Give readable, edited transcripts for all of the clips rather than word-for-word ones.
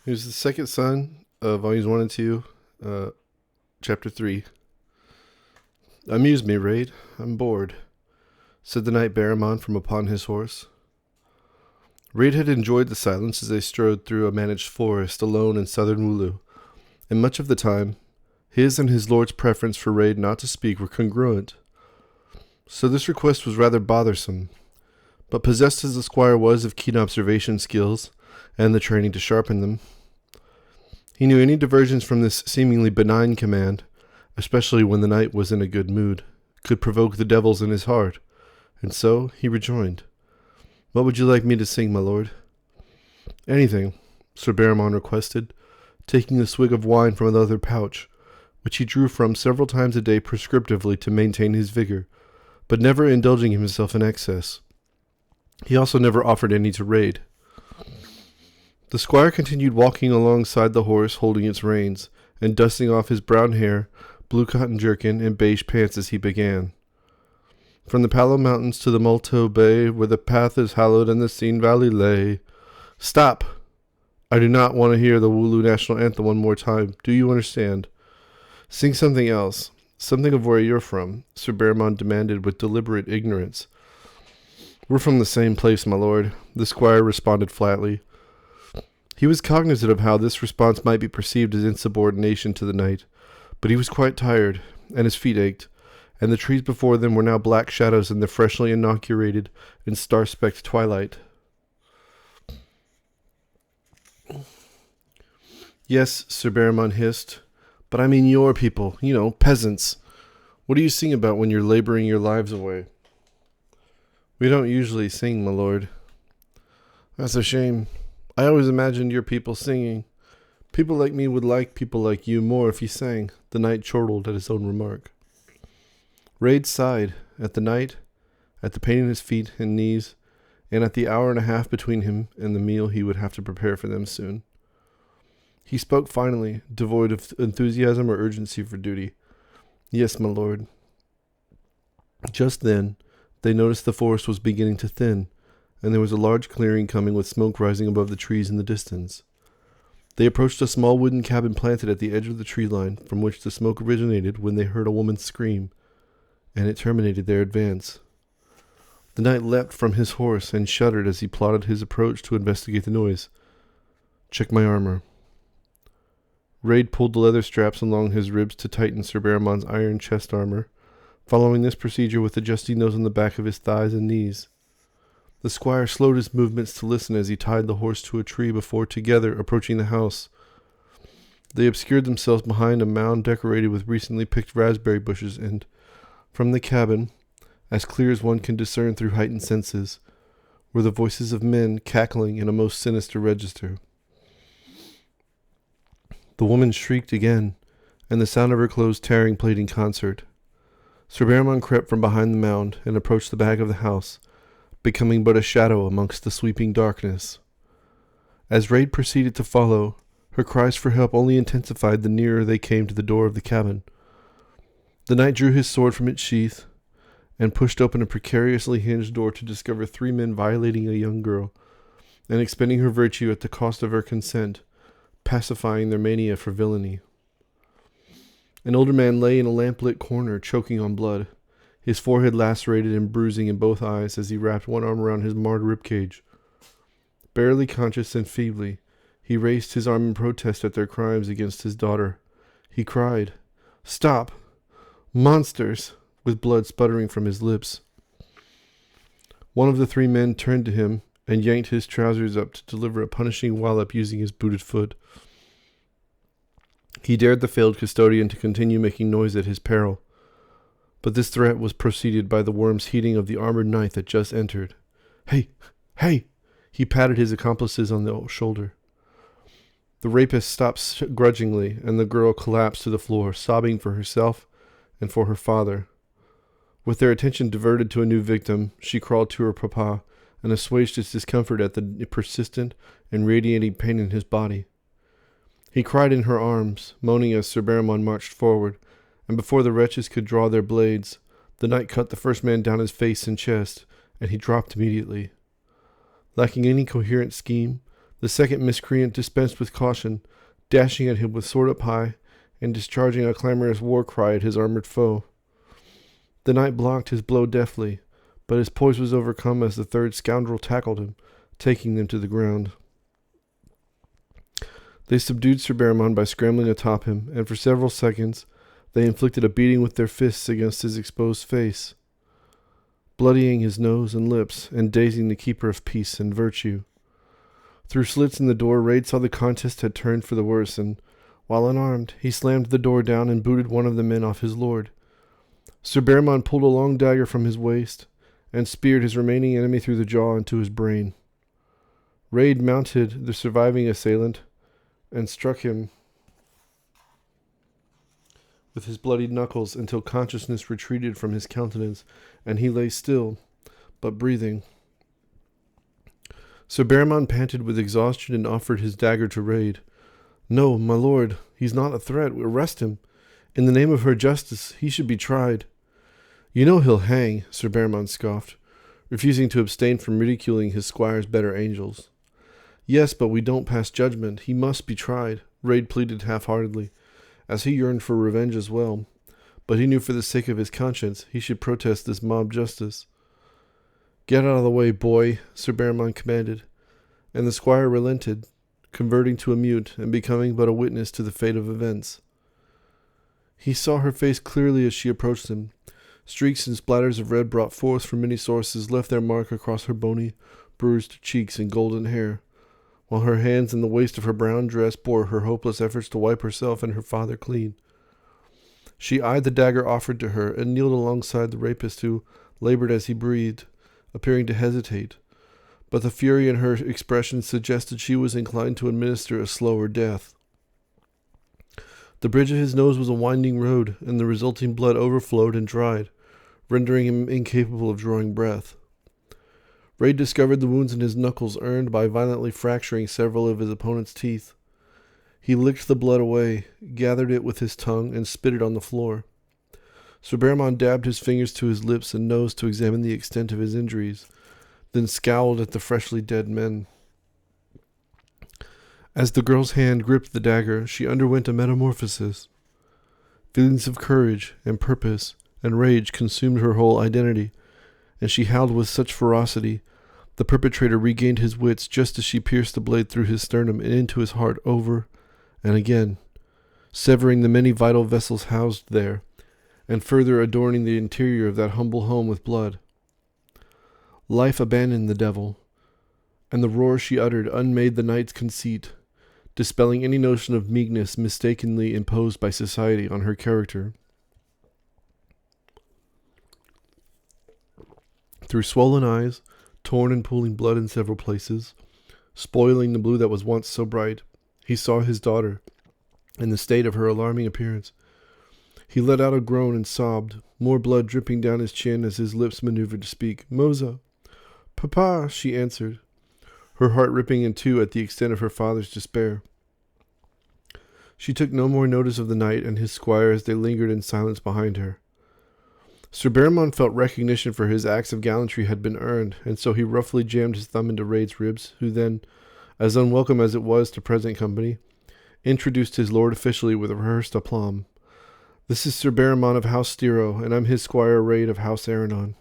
He was the second son of Volumes 1 and 2, Chapter 3. Amuse me, Raid. I'm bored, said the knight Barramon from upon his horse. Raid had enjoyed the silence as they strode through a managed forest alone in southern Wooloo, and much of the time, his and his lord's preference for Raid not to speak were congruent. So this request was rather bothersome, but possessed as the squire was of keen observation skills and the training to sharpen them, he knew any diversions from this seemingly benign command, especially when the knight was in a good mood, could provoke the devils in his heart, and so he rejoined, "What would you like me to sing, my lord?" "Anything," Sir Barramon requested, taking a swig of wine from another pouch, which he drew from several times a day prescriptively to maintain his vigor, but never indulging himself in excess. He also never offered any to Raid. The squire continued walking alongside the horse, holding its reins, and dusting off his brown hair, blue cotton jerkin, and beige pants as he began. "From the Palo Mountains to the Multo Bay, where the path is hallowed and the Seine Valley lay." "Stop! I do not want to hear the Wooloo National Anthem one more time. Do you understand? Sing something else. Something of where you're from," Sir Barramon demanded with deliberate ignorance. "We're from the same place, my lord," the squire responded flatly. He was cognizant of how this response might be perceived as insubordination to the knight, but he was quite tired, and his feet ached, and the trees before them were now black shadows in the freshly inaugurated and star-specked twilight. "Yes," Sir Barramon hissed, "but I mean your people, peasants. What do you sing about when you're laboring your lives away?" "We don't usually sing, my lord." "That's a shame. I always imagined your people singing. People like me would like people like you more if you sang," the knight chortled at his own remark. Raid sighed at the night, at the pain in his feet and knees, and at the hour and a half between him and the meal he would have to prepare for them soon. He spoke finally, devoid of enthusiasm or urgency for duty. "Yes, my lord." Just then, they noticed the forest was beginning to thin, and there was a large clearing coming with smoke rising above the trees in the distance. They approached a small wooden cabin planted at the edge of the tree line, from which the smoke originated when they heard a woman scream, and it terminated their advance. The knight leapt from his horse and shuddered as he plotted his approach to investigate the noise. "Check my armor." Raid pulled the leather straps along his ribs to tighten Sir Barramon's iron chest armor, following this procedure with adjusting those on the back of his thighs and knees. The squire slowed his movements to listen as he tied the horse to a tree before together approaching the house. They obscured themselves behind a mound decorated with recently picked raspberry bushes, and from the cabin, as clear as one can discern through heightened senses, were the voices of men cackling in a most sinister register. The woman shrieked again, and the sound of her clothes tearing played in concert. Sir Barramon crept from behind the mound and approached the back of the house, becoming but a shadow amongst the sweeping darkness. As Raid proceeded to follow, her cries for help only intensified the nearer they came to the door of the cabin. The knight drew his sword from its sheath and pushed open a precariously hinged door to discover three men violating a young girl and expending her virtue at the cost of her consent, pacifying their mania for villainy. An older man lay in a lamp-lit corner, choking on blood, his forehead lacerated and bruising in both eyes as he wrapped one arm around his marred ribcage. Barely conscious and feebly, he raised his arm in protest at their crimes against his daughter. He cried, "Stop! Monsters!" with blood sputtering from his lips. One of the three men turned to him and yanked his trousers up to deliver a punishing wallop using his booted foot. He dared the failed custodian to continue making noise at his peril, but this threat was preceded by the worm's heating of the armored knight that just entered. "Hey! Hey!" He patted his accomplices on the shoulder. The rapist stopped grudgingly, and the girl collapsed to the floor, sobbing for herself and for her father. With their attention diverted to a new victim, she crawled to her papa and assuaged his discomfort at the persistent and radiating pain in his body. He cried in her arms, moaning as Sir Barramon marched forward, and before the wretches could draw their blades, the knight cut the first man down his face and chest, and he dropped immediately. Lacking any coherent scheme, The second miscreant dispensed with caution, dashing at him with sword up high, and discharging a clamorous war cry at his armored foe. The knight blocked his blow deftly, but his poise was overcome as the third scoundrel tackled him, taking them to the ground. They subdued Sir Baramon by scrambling atop him, and for several seconds they inflicted a beating with their fists against his exposed face, bloodying his nose and lips, and dazing the keeper of peace and virtue. Through slits in the door, Raid saw the contest had turned for the worse, and, while unarmed, he slammed the door down and booted one of the men off his lord. Sir Baramon pulled a long dagger from his waist, and speared his remaining enemy through the jaw into his brain. Raid mounted the surviving assailant, and struck him with his bloodied knuckles until consciousness retreated from his countenance, and he lay still, but breathing. Sir Baramon panted with exhaustion and offered his dagger to Raid. "No, my lord, he's not a threat. Arrest him. In the name of her justice, he should be tried." "You know he'll hang," Sir Baramon scoffed, refusing to abstain from ridiculing his squire's better angels. "Yes, but we don't pass judgment. He must be tried," Raid pleaded half-heartedly, as he yearned for revenge as well. But he knew for the sake of his conscience he should protest this mob justice. "Get out of the way, boy," Sir Baramon commanded, and the squire relented, converting to a mute and becoming but a witness to the fate of events. He saw her face clearly as she approached him. Streaks and splatters of red brought forth from many sources left their mark across her bony, bruised cheeks and golden hair, while her hands and the waist of her brown dress bore her hopeless efforts to wipe herself and her father clean. She eyed the dagger offered to her and kneeled alongside the rapist, who labored as he breathed, appearing to hesitate, but the fury in her expression suggested she was inclined to administer a slower death. The bridge of his nose was a winding road, and the resulting blood overflowed and dried, rendering him incapable of drawing breath. Raid discovered the wounds in his knuckles earned by violently fracturing several of his opponent's teeth. He licked the blood away, gathered it with his tongue, and spit it on the floor. Sir Baramon dabbed his fingers to his lips and nose to examine the extent of his injuries, then scowled at the freshly dead men. As the girl's hand gripped the dagger, she underwent a metamorphosis. Feelings of courage and purpose and rage consumed her whole identity, and she howled with such ferocity, the perpetrator regained his wits just as she pierced the blade through his sternum and into his heart over and again, severing the many vital vessels housed there, and further adorning the interior of that humble home with blood. Life abandoned the devil, and the roar she uttered unmade the knight's conceit, dispelling any notion of meekness mistakenly imposed by society on her character. Through swollen eyes, torn and pooling blood in several places, spoiling the blue that was once so bright, he saw his daughter, in the state of her alarming appearance. He let out a groan and sobbed, more blood dripping down his chin as his lips maneuvered to speak. "Moza!" "Papa!" she answered, her heart ripping in two at the extent of her father's despair. She took no more notice of the knight and his squire as they lingered in silence behind her. Sir Baramon felt recognition for his acts of gallantry had been earned, and so he roughly jammed his thumb into Raid's ribs, who then, as unwelcome as it was to present company, introduced his lord officially with rehearsed aplomb. "This is Sir Baramon of House Stiro, and I'm his squire Raid of House Aranon."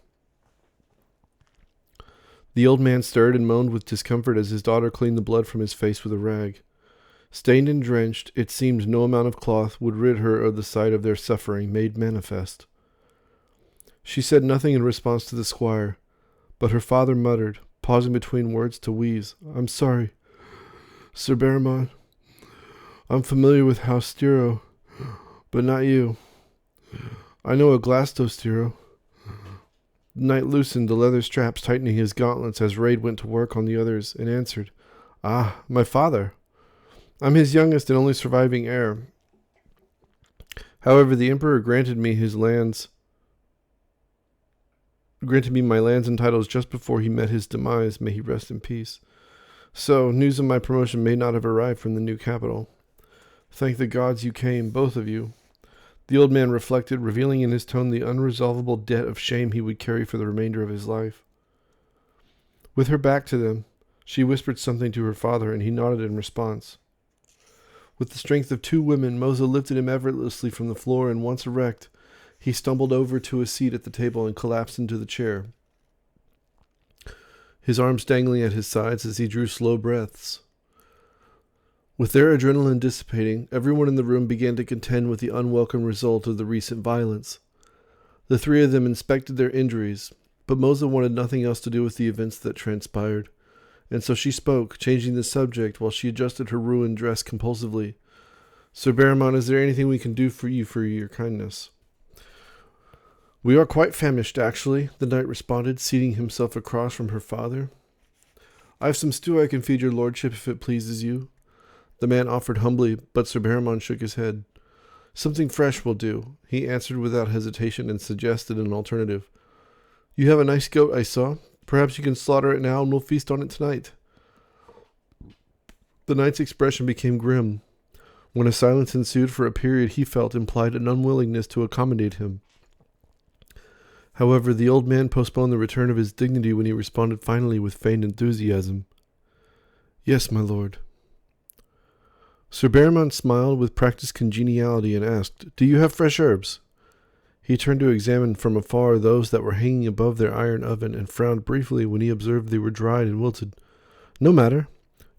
The old man stirred and moaned with discomfort as his daughter cleaned the blood from his face with a rag. Stained and drenched, it seemed no amount of cloth would rid her of the sight of their suffering made manifest. She said nothing in response to the squire, but her father muttered, pausing between words to wheeze, "I'm sorry, Sir Baramon. I'm familiar with House Stiro, but not you. I know a Glasto Stiro." The knight loosened the leather straps tightening his gauntlets as Raid went to work on the others, and answered, "Ah, my father. I'm his youngest and only surviving heir. However, the Emperor granted me my lands and titles just before he met his demise, may he rest in peace. So, news of my promotion may not have arrived from the new capital. Thank the gods you came, both of you." The old man reflected, revealing in his tone the unresolvable debt of shame he would carry for the remainder of his life. With her back to them, She whispered something to her father, and he nodded in response. With the strength of two women, Moza lifted him effortlessly from the floor, and once erect, he stumbled over to a seat at the table and collapsed into the chair, his arms dangling at his sides as he drew slow breaths. With their adrenaline dissipating, everyone in the room began to contend with the unwelcome result of the recent violence. The three of them inspected their injuries, but Moza wanted nothing else to do with the events that transpired, and so she spoke, changing the subject while she adjusted her ruined dress compulsively. "Sir Barrymont, is there anything we can do for you for your kindness?" "We are quite famished, actually," the knight responded, seating himself across from her father. "I have some stew I can feed your lordship if it pleases you," the man offered humbly, but Sir Barrymont shook his head. "Something fresh will do," he answered without hesitation and suggested an alternative. "You have a nice goat, I saw. Perhaps you can slaughter it now and we'll feast on it tonight." The knight's expression became grim. When a silence ensued for a period he felt implied an unwillingness to accommodate him. However, the old man postponed the return of his dignity when he responded finally with feigned enthusiasm. "Yes, my lord." Sir Barrymont smiled with practiced congeniality and asked, "Do you have fresh herbs?" He turned to examine from afar those that were hanging above their iron oven and frowned briefly when he observed they were dried and wilted. "No matter.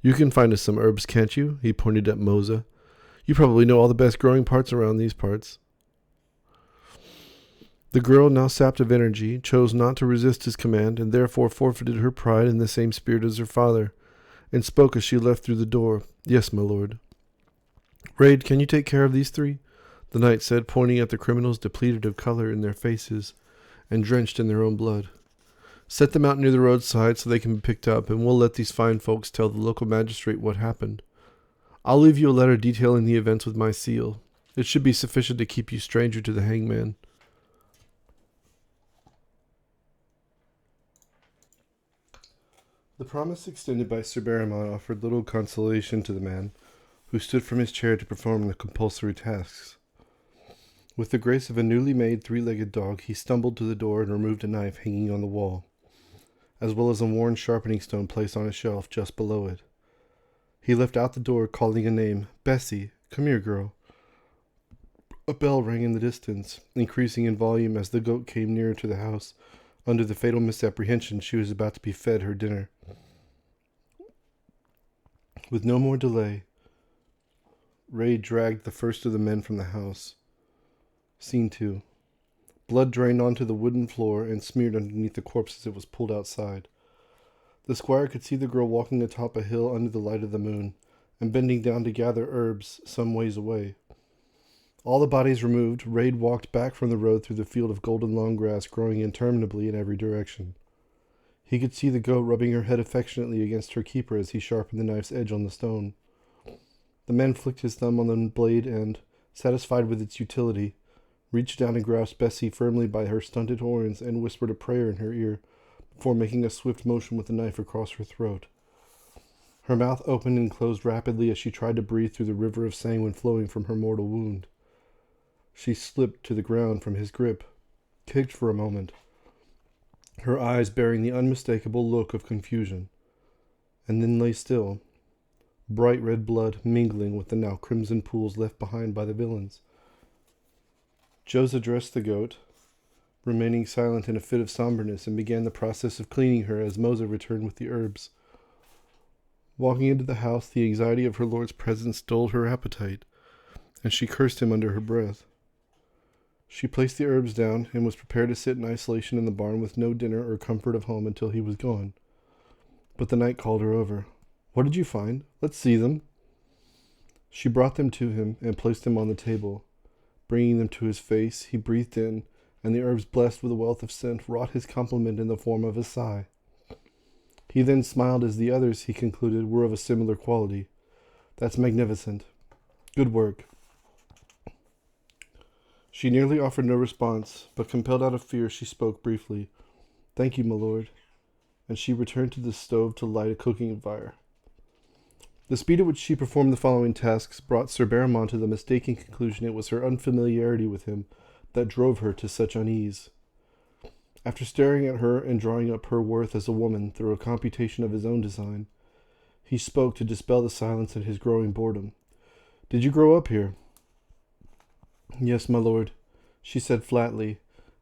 You can find us some herbs, can't you?" He pointed at Moza. "You probably know all the best growing parts around these parts." The girl, now sapped of energy, chose not to resist his command and therefore forfeited her pride in the same spirit as her father, and spoke as she left through the door. "Yes, my lord." "Raid, can you take care of these three?" the knight said, pointing at the criminals depleted of color in their faces and drenched in their own blood. "Set them out near the roadside so they can be picked up, and we'll let these fine folks tell the local magistrate what happened. I'll leave you a letter detailing the events with my seal. It should be sufficient to keep you stranger to the hangman." The promise extended by Sir Barrymont offered little consolation to the man, who stood from his chair to perform the compulsory tasks. With the grace of a newly made three-legged dog, he stumbled to the door and removed a knife hanging on the wall, as well as a worn sharpening stone placed on a shelf just below it. He left out the door, calling a name. "Bessie, come here, girl." A bell rang in the distance, increasing in volume as the goat came nearer to the house, under the fatal misapprehension she was about to be fed her dinner. With no more delay, Ray dragged the first of the men from the house. Scene 2. Blood drained onto the wooden floor and smeared underneath the corpse as it was pulled outside. The squire could see the girl walking atop a hill under the light of the moon, and bending down to gather herbs some ways away. All the bodies removed, Raid walked back from the road through the field of golden long grass growing interminably in every direction. He could see the goat rubbing her head affectionately against her keeper as he sharpened the knife's edge on the stone. The man flicked his thumb on the blade and, satisfied with its utility, reached down and grasped Bessie firmly by her stunted horns and whispered a prayer in her ear before making a swift motion with the knife across her throat. Her mouth opened and closed rapidly as she tried to breathe through the river of sanguine flowing from her mortal wound. She slipped to the ground from his grip, kicked for a moment, her eyes bearing the unmistakable look of confusion, and then lay still, bright red blood mingling with the now crimson pools left behind by the villains. Jose addressed the goat, remaining silent in a fit of somberness, and began the process of cleaning her as Moza returned with the herbs. Walking into the house, the anxiety of her lord's presence dulled her appetite, and she cursed him under her breath. She placed the herbs down and was prepared to sit in isolation in the barn with no dinner or comfort of home until he was gone. But the knight called her over. "What did you find? Let's see them." She brought them to him and placed them on the table. Bringing them to his face, he breathed in, and the herbs, blessed with a wealth of scent, wrought his compliment in the form of a sigh. He then smiled as the others, he concluded, were of a similar quality. "That's magnificent. Good work." She nearly offered no response, but compelled out of fear, she spoke briefly. "Thank you, my lord," and she returned to the stove to light a cooking fire. The speed at which she performed the following tasks brought Sir Barrymont to the mistaken conclusion it was her unfamiliarity with him that drove her to such unease. After staring at her and drawing up her worth as a woman through a computation of his own design, He spoke to dispel the silence and his growing boredom. "Did you grow up here?" "Yes, my lord," she said flatly,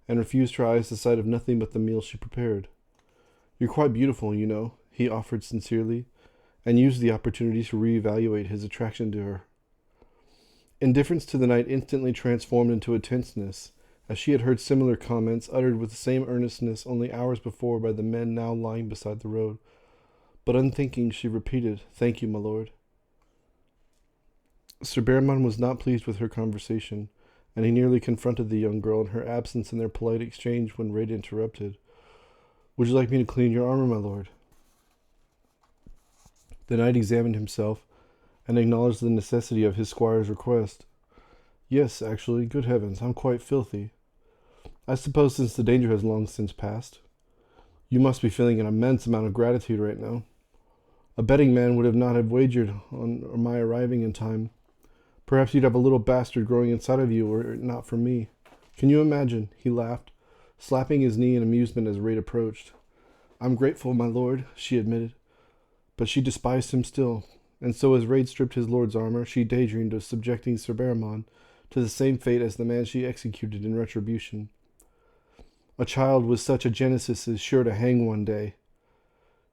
and refused her eyes the sight of nothing but the meal she prepared. "You're quite beautiful, you know," he offered sincerely, and used the opportunity to reevaluate his attraction to her. Indifference to the night instantly transformed into a tenseness, as she had heard similar comments uttered with the same earnestness only hours before by the men now lying beside the road. But unthinking, she repeated, "Thank you, my lord." Sir Behrman was not pleased with her conversation, and he nearly confronted the young girl in her absence in their polite exchange when Raid interrupted. "Would you like me to clean your armor, my lord?" The knight examined himself, and acknowledged the necessity of his squire's request. "Yes, actually, good heavens, I'm quite filthy. I suppose since the danger has long since passed. You must be feeling an immense amount of gratitude right now. A betting man would not have wagered on my arriving in time. Perhaps you'd have a little bastard growing inside of you were it not for me. Can you imagine?" He laughed, slapping his knee in amusement as Raid approached. "I'm grateful, my lord," she admitted. But she despised him still, and so as Raid stripped his lord's armor, she daydreamed of subjecting Sir Behrman to the same fate as the man she executed in retribution. A child with such a genesis is sure to hang one day.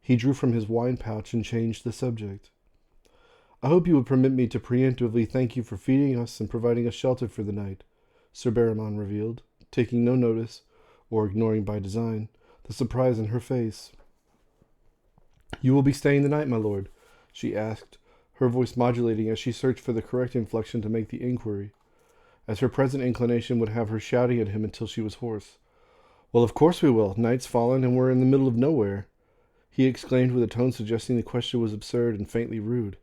He drew from his wine pouch and changed the subject. "I hope you would permit me to preemptively thank you for feeding us and providing us shelter for the night," Sir Behrman revealed, taking no notice, or ignoring by design, the surprise in her face. "You will be staying the night, my lord?" she asked, her voice modulating as she searched for the correct inflection to make the inquiry, as her present inclination would have her shouting at him until she was hoarse. "Well, of course we will. Night's fallen, and we're in the middle of nowhere," he exclaimed with a tone suggesting the question was absurd and faintly rude,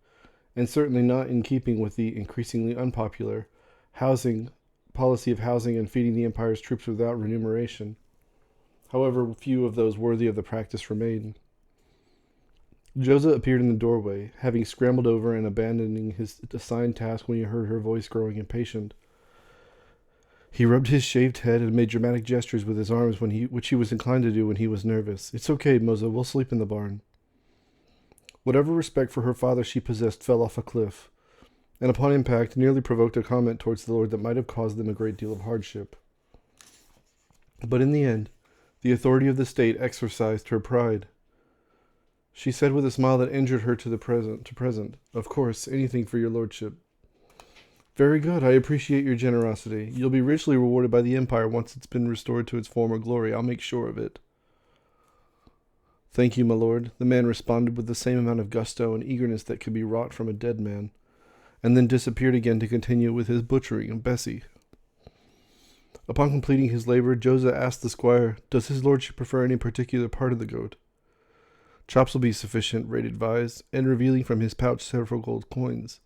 and certainly not in keeping with the increasingly unpopular policy of housing and feeding the Empire's troops without remuneration. However, few of those worthy of the practice remained. Josa appeared in the doorway, having scrambled over and abandoning his assigned task when he heard her voice growing impatient. He rubbed his shaved head and made dramatic gestures with his arms which he was inclined to do when he was nervous. "It's okay, Moza, we'll sleep in the barn." Whatever respect for her father she possessed fell off a cliff, and upon impact nearly provoked a comment towards the lord that might have caused them a great deal of hardship. But in the end, the authority of the state exercised her pride. She said with a smile that injured her to present, "Of course, anything for your lordship." "Very good. I appreciate your generosity. You'll be richly rewarded by the Empire once it's been restored to its former glory. I'll make sure of it." "Thank you, my lord," the man responded with the same amount of gusto and eagerness that could be wrought from a dead man, and then disappeared again to continue with his butchering of Bessie. Upon completing his labor, Josa asked the squire, "Does his lordship prefer any particular part of the goat?" "Chops will be sufficient," Raid advised, and revealing from his pouch several gold coins.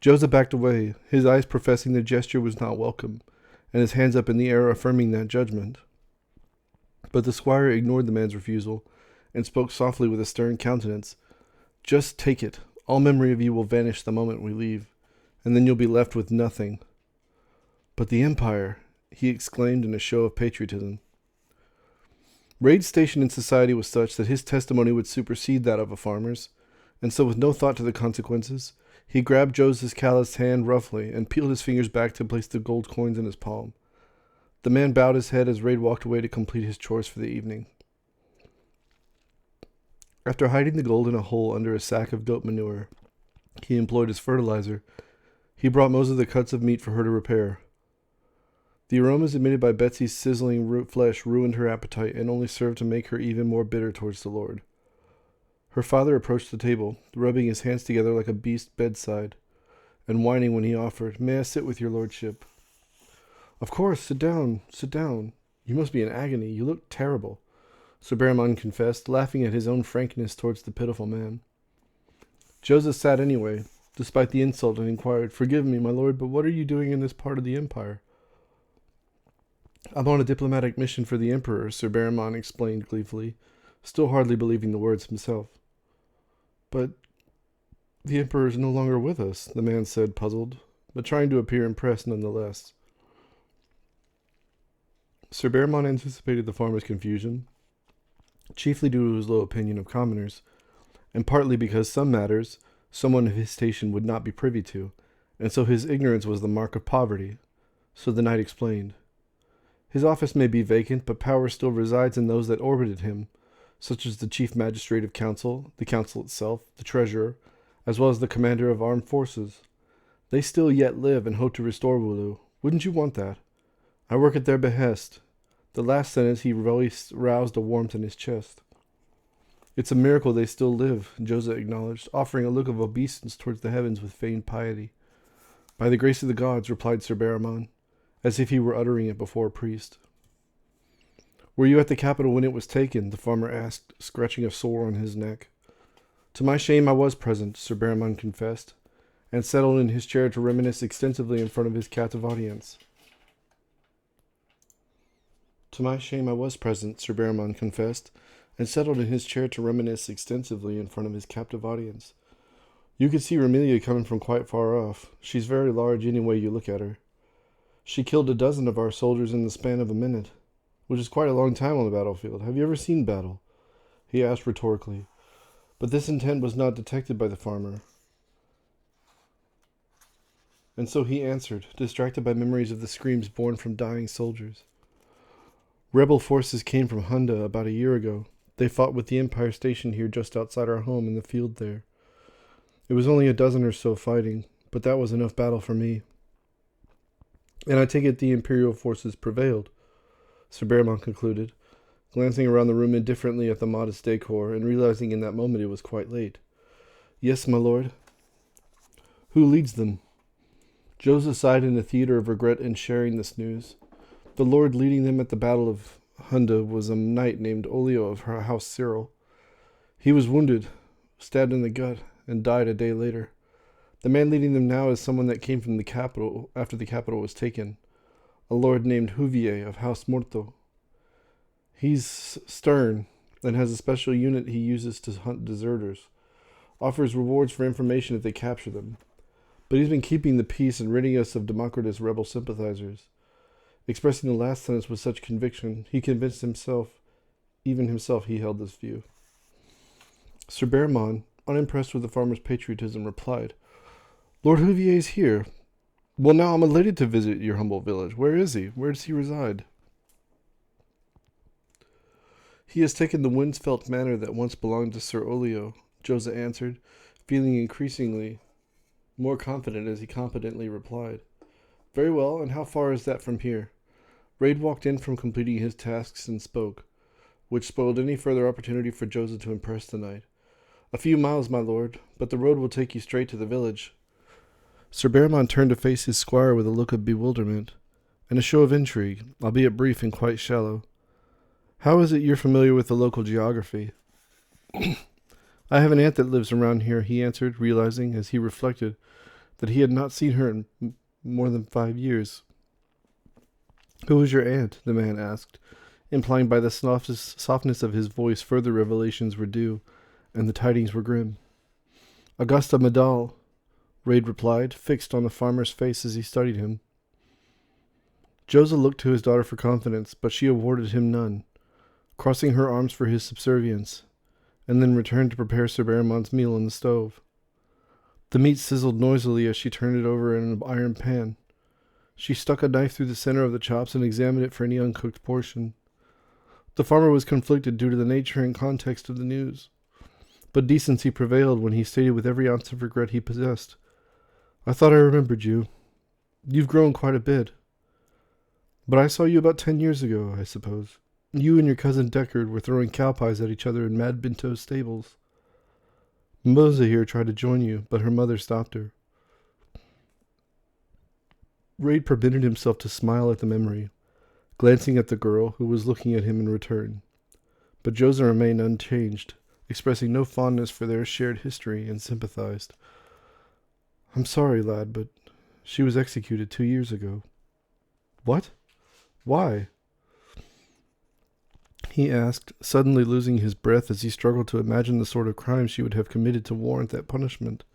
Josa backed away, his eyes professing the gesture was not welcome, and his hands up in the air affirming that judgment. But the squire ignored the man's refusal, and spoke softly with a stern countenance. "Just take it. All memory of you will vanish the moment we leave, and then you'll be left with nothing." "But the Empire!" he exclaimed in a show of patriotism. Raid's station in society was such that his testimony would supersede that of a farmer's, and so with no thought to the consequences, he grabbed Josa's calloused hand roughly and peeled his fingers back to place the gold coins in his palm. The man bowed his head as Raid walked away to complete his chores for the evening. After hiding the gold in a hole under a sack of goat manure he employed as fertilizer, he brought Moza the cuts of meat for her to repair. The aromas emitted by Betsy's sizzling flesh ruined her appetite and only served to make her even more bitter towards the lord. Her father approached the table, rubbing his hands together like a beast bedside, and whining when he offered, "May I sit with your lordship?" "Of course, sit down, sit down. You must be in agony. You look terrible," Sir Behrman confessed, laughing at his own frankness towards the pitiful man. Joseph sat anyway, despite the insult, and inquired, "Forgive me, my lord, but what are you doing in this part of the Empire?" "I'm on a diplomatic mission for the Emperor," Sir Behrman explained gleefully, still hardly believing the words himself. "But the Emperor is no longer with us," the man said, puzzled, but trying to appear impressed nonetheless. Sir Behrman anticipated the farmer's confusion, chiefly due to his low opinion of commoners, and partly because some matters someone of his station would not be privy to, and so his ignorance was the mark of poverty. So the knight explained. His office may be vacant, but power still resides in those that orbited him, such as the chief magistrate of council, the council itself, the treasurer, as well as the commander of armed forces. They still yet live and hope to restore Wulu. Wouldn't you want that? I work at their behest. The last sentence he roused a warmth in his chest. It's a miracle they still live, Joseph acknowledged, offering a look of obeisance towards the heavens with feigned piety. By the grace of the gods, replied Sir Barrimon, as if he were uttering it before a priest. Were you at the capital when it was taken? The farmer asked, scratching a sore on his neck. To my shame I was present, Sir Barrimon confessed, and settled in his chair to reminisce extensively in front of his captive audience. To my shame I was present, Sir Barrimon confessed, and settled in his chair to reminisce extensively in front of his captive audience. You could see Remilia coming from quite far off. She's very large any way you look at her. She killed a dozen of our soldiers in the span of a minute, which is quite a long time on the battlefield. Have you ever seen battle? He asked rhetorically. But this intent was not detected by the farmer. And so he answered, distracted by memories of the screams borne from dying soldiers. Rebel forces came from Hunda about a year ago. They fought with the Empire stationed here just outside our home in the field there. It was only a dozen or so fighting, but that was enough battle for me. And I take it the Imperial forces prevailed, Sir Barrimon concluded, glancing around the room indifferently at the modest decor and realizing in that moment it was quite late. Yes, my lord. Who leads them? Joseph sighed in a theater of regret in sharing this news. The lord leading them at the Battle of Hunda was a knight named Olio of her house Cyril. He was wounded, stabbed in the gut, and died a day later. The man leading them now is someone that came from the capital after the capital was taken, a lord named Huvier of House Morto. He's stern and has a special unit he uses to hunt deserters, offers rewards for information if they capture them. But he's been keeping the peace and ridding us of Democritus' rebel sympathizers. Expressing the last sentence with such conviction, he convinced himself, even himself he held this view. Sir Barrimon, unimpressed with the farmer's patriotism, replied, Lord Huvier is here. Well, now I'm elated to visit your humble village. Where is he? Where does he reside? He has taken the wind-felt manor that once belonged to Sir Olio, Joseph answered, feeling increasingly more confident as he competently replied. Very well, and how far is that from here? Raid walked in from completing his tasks and spoke, which spoiled any further opportunity for Joseph to impress the knight. A few miles, my lord, but the road will take you straight to the village. Sir Barrimon turned to face his squire with a look of bewilderment, and a show of intrigue, albeit brief and quite shallow. How is it you're familiar with the local geography? I have an aunt that lives around here, he answered, realizing, as he reflected, that he had not seen her in more than 5 years. Who is your aunt? The man asked, implying by the softness of his voice further revelations were due, and the tidings were grim. Augusta Medal, Raid replied, fixed on the farmer's face as he studied him. Joseph looked to his daughter for confidence, but she awarded him none, crossing her arms for his subservience, and then returned to prepare Sir Barrimon's meal in the stove. The meat sizzled noisily as she turned it over in an iron pan. She stuck a knife through the center of the chops and examined it for any uncooked portion. The farmer was conflicted due to the nature and context of the news, but decency prevailed when he stated with every ounce of regret he possessed, I thought I remembered you. You've grown quite a bit. But I saw you about 10 years ago, I suppose. You and your cousin Deckard were throwing cow pies at each other in Mad Binto's stables. Mimosa here tried to join you, but her mother stopped her. Raid permitted himself to smile at the memory, glancing at the girl who was looking at him in return. But Joseph remained unchanged, expressing no fondness for their shared history, and sympathized. I'm sorry, lad, but she was executed 2 years ago. What? Why? He asked, suddenly losing his breath as he struggled to imagine the sort of crime she would have committed to warrant that punishment.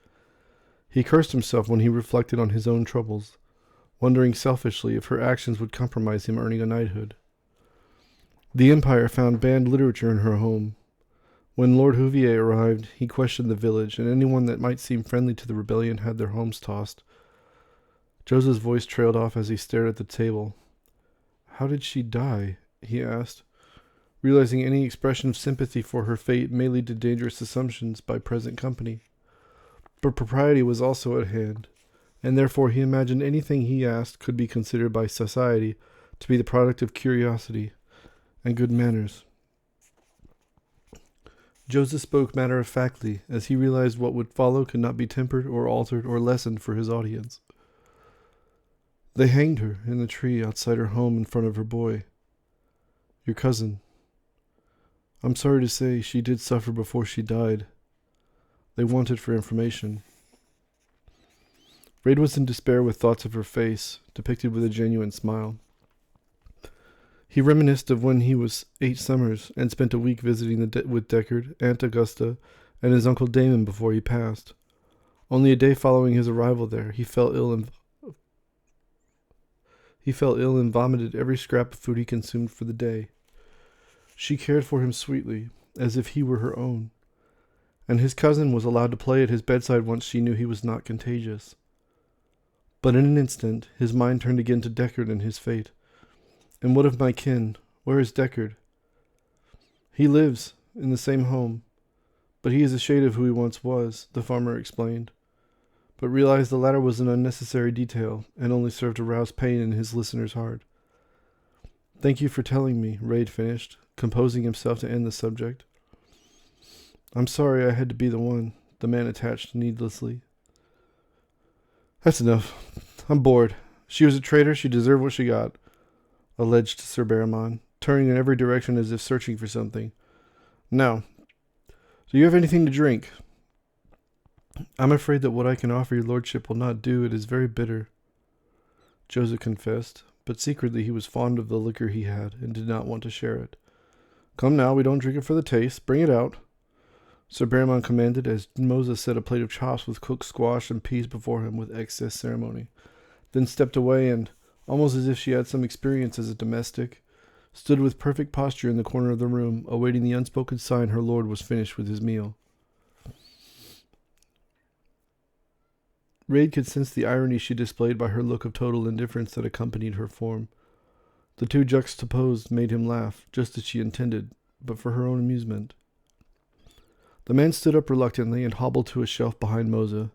He cursed himself when he reflected on his own troubles, wondering selfishly if her actions would compromise him earning a knighthood. The Empire found banned literature in her home. When Lord Houvier arrived, he questioned the village, and anyone that might seem friendly to the rebellion had their homes tossed. Joseph's voice trailed off as he stared at the table. "How did she die?" he asked, realizing any expression of sympathy for her fate may lead to dangerous assumptions by present company. But propriety was also at hand, and therefore he imagined anything he asked could be considered by society to be the product of curiosity and good manners. Joseph spoke matter-of-factly, as he realized what would follow could not be tempered or altered or lessened for his audience. "They hanged her in the tree outside her home in front of her boy. Your cousin. I'm sorry to say she did suffer before she died. They wanted for information." Raid was in despair with thoughts of her face, depicted with a genuine smile. He reminisced of when he was 8 summers and spent a week visiting with Deckard, Aunt Augusta, and his Uncle Damon before he passed. Only a day following his arrival there, he fell ill and vomited every scrap of food he consumed for the day. She cared for him sweetly, as if he were her own, and his cousin was allowed to play at his bedside once she knew he was not contagious. But in an instant, his mind turned again to Deckard and his fate. "And what of my kin? Where is Deckard?" "He lives in the same home, but he is a shade of who he once was," the farmer explained, but realized the latter was an unnecessary detail and only served to rouse pain in his listener's heart. "Thank you for telling me," Raid finished, composing himself to end the subject. "I'm sorry I had to be the one," the man attached needlessly. "That's enough. I'm bored. She was a traitor. She deserved what she got," alleged Sir Barrymon, turning in every direction as if searching for something. "Now, do you have anything to drink?" "I'm afraid that what I can offer your lordship will not do. It is very bitter," Joseph confessed, but secretly he was fond of the liquor he had and did not want to share it. "Come now, we don't drink it for the taste. Bring it out," Sir Barrymon commanded as Moses set a plate of chops with cooked squash and peas before him with excess ceremony, then stepped away and, almost as if she had some experience as a domestic, stood with perfect posture in the corner of the room, awaiting the unspoken sign her lord was finished with his meal. Raid could sense the irony she displayed by her look of total indifference that accompanied her form. The two juxtaposed made him laugh, just as she intended, but for her own amusement. The man stood up reluctantly and hobbled to a shelf behind Moza,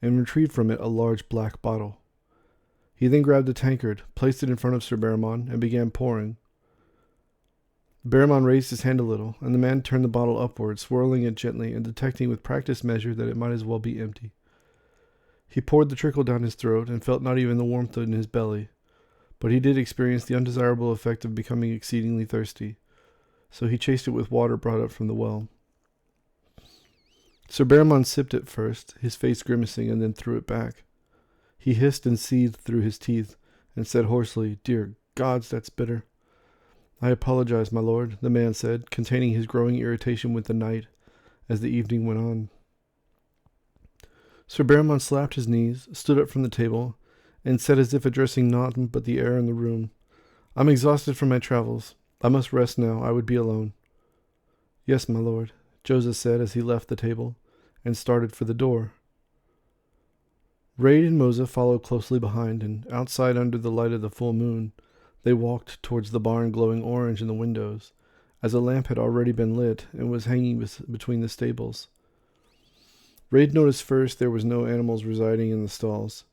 and retrieved from it a large black bottle. He then grabbed a tankard, placed it in front of Sir Barrymon, and began pouring. Barrymon raised his hand a little, and the man turned the bottle upward, swirling it gently and detecting with practiced measure that it might as well be empty. He poured the trickle down his throat and felt not even the warmth in his belly, but he did experience the undesirable effect of becoming exceedingly thirsty, so he chased it with water brought up from the well. Sir Barrymon sipped it first, his face grimacing, and then threw it back. He hissed and seethed through his teeth, and said hoarsely, "Dear gods, that's bitter." "I apologize, my lord," the man said, containing his growing irritation with the night, as the evening went on. Sir Barrymon slapped his knees, stood up from the table, and said as if addressing naught but the air in the room, "I'm exhausted from my travels. I must rest now. I would be alone." "Yes, my lord," Joseph said as he left the table, and started for the door. Raid and Moza followed closely behind, and outside under the light of the full moon, they walked towards the barn glowing orange in the windows, as a lamp had already been lit and was hanging between the stables. Raid noticed first there was no animals residing in the stalls.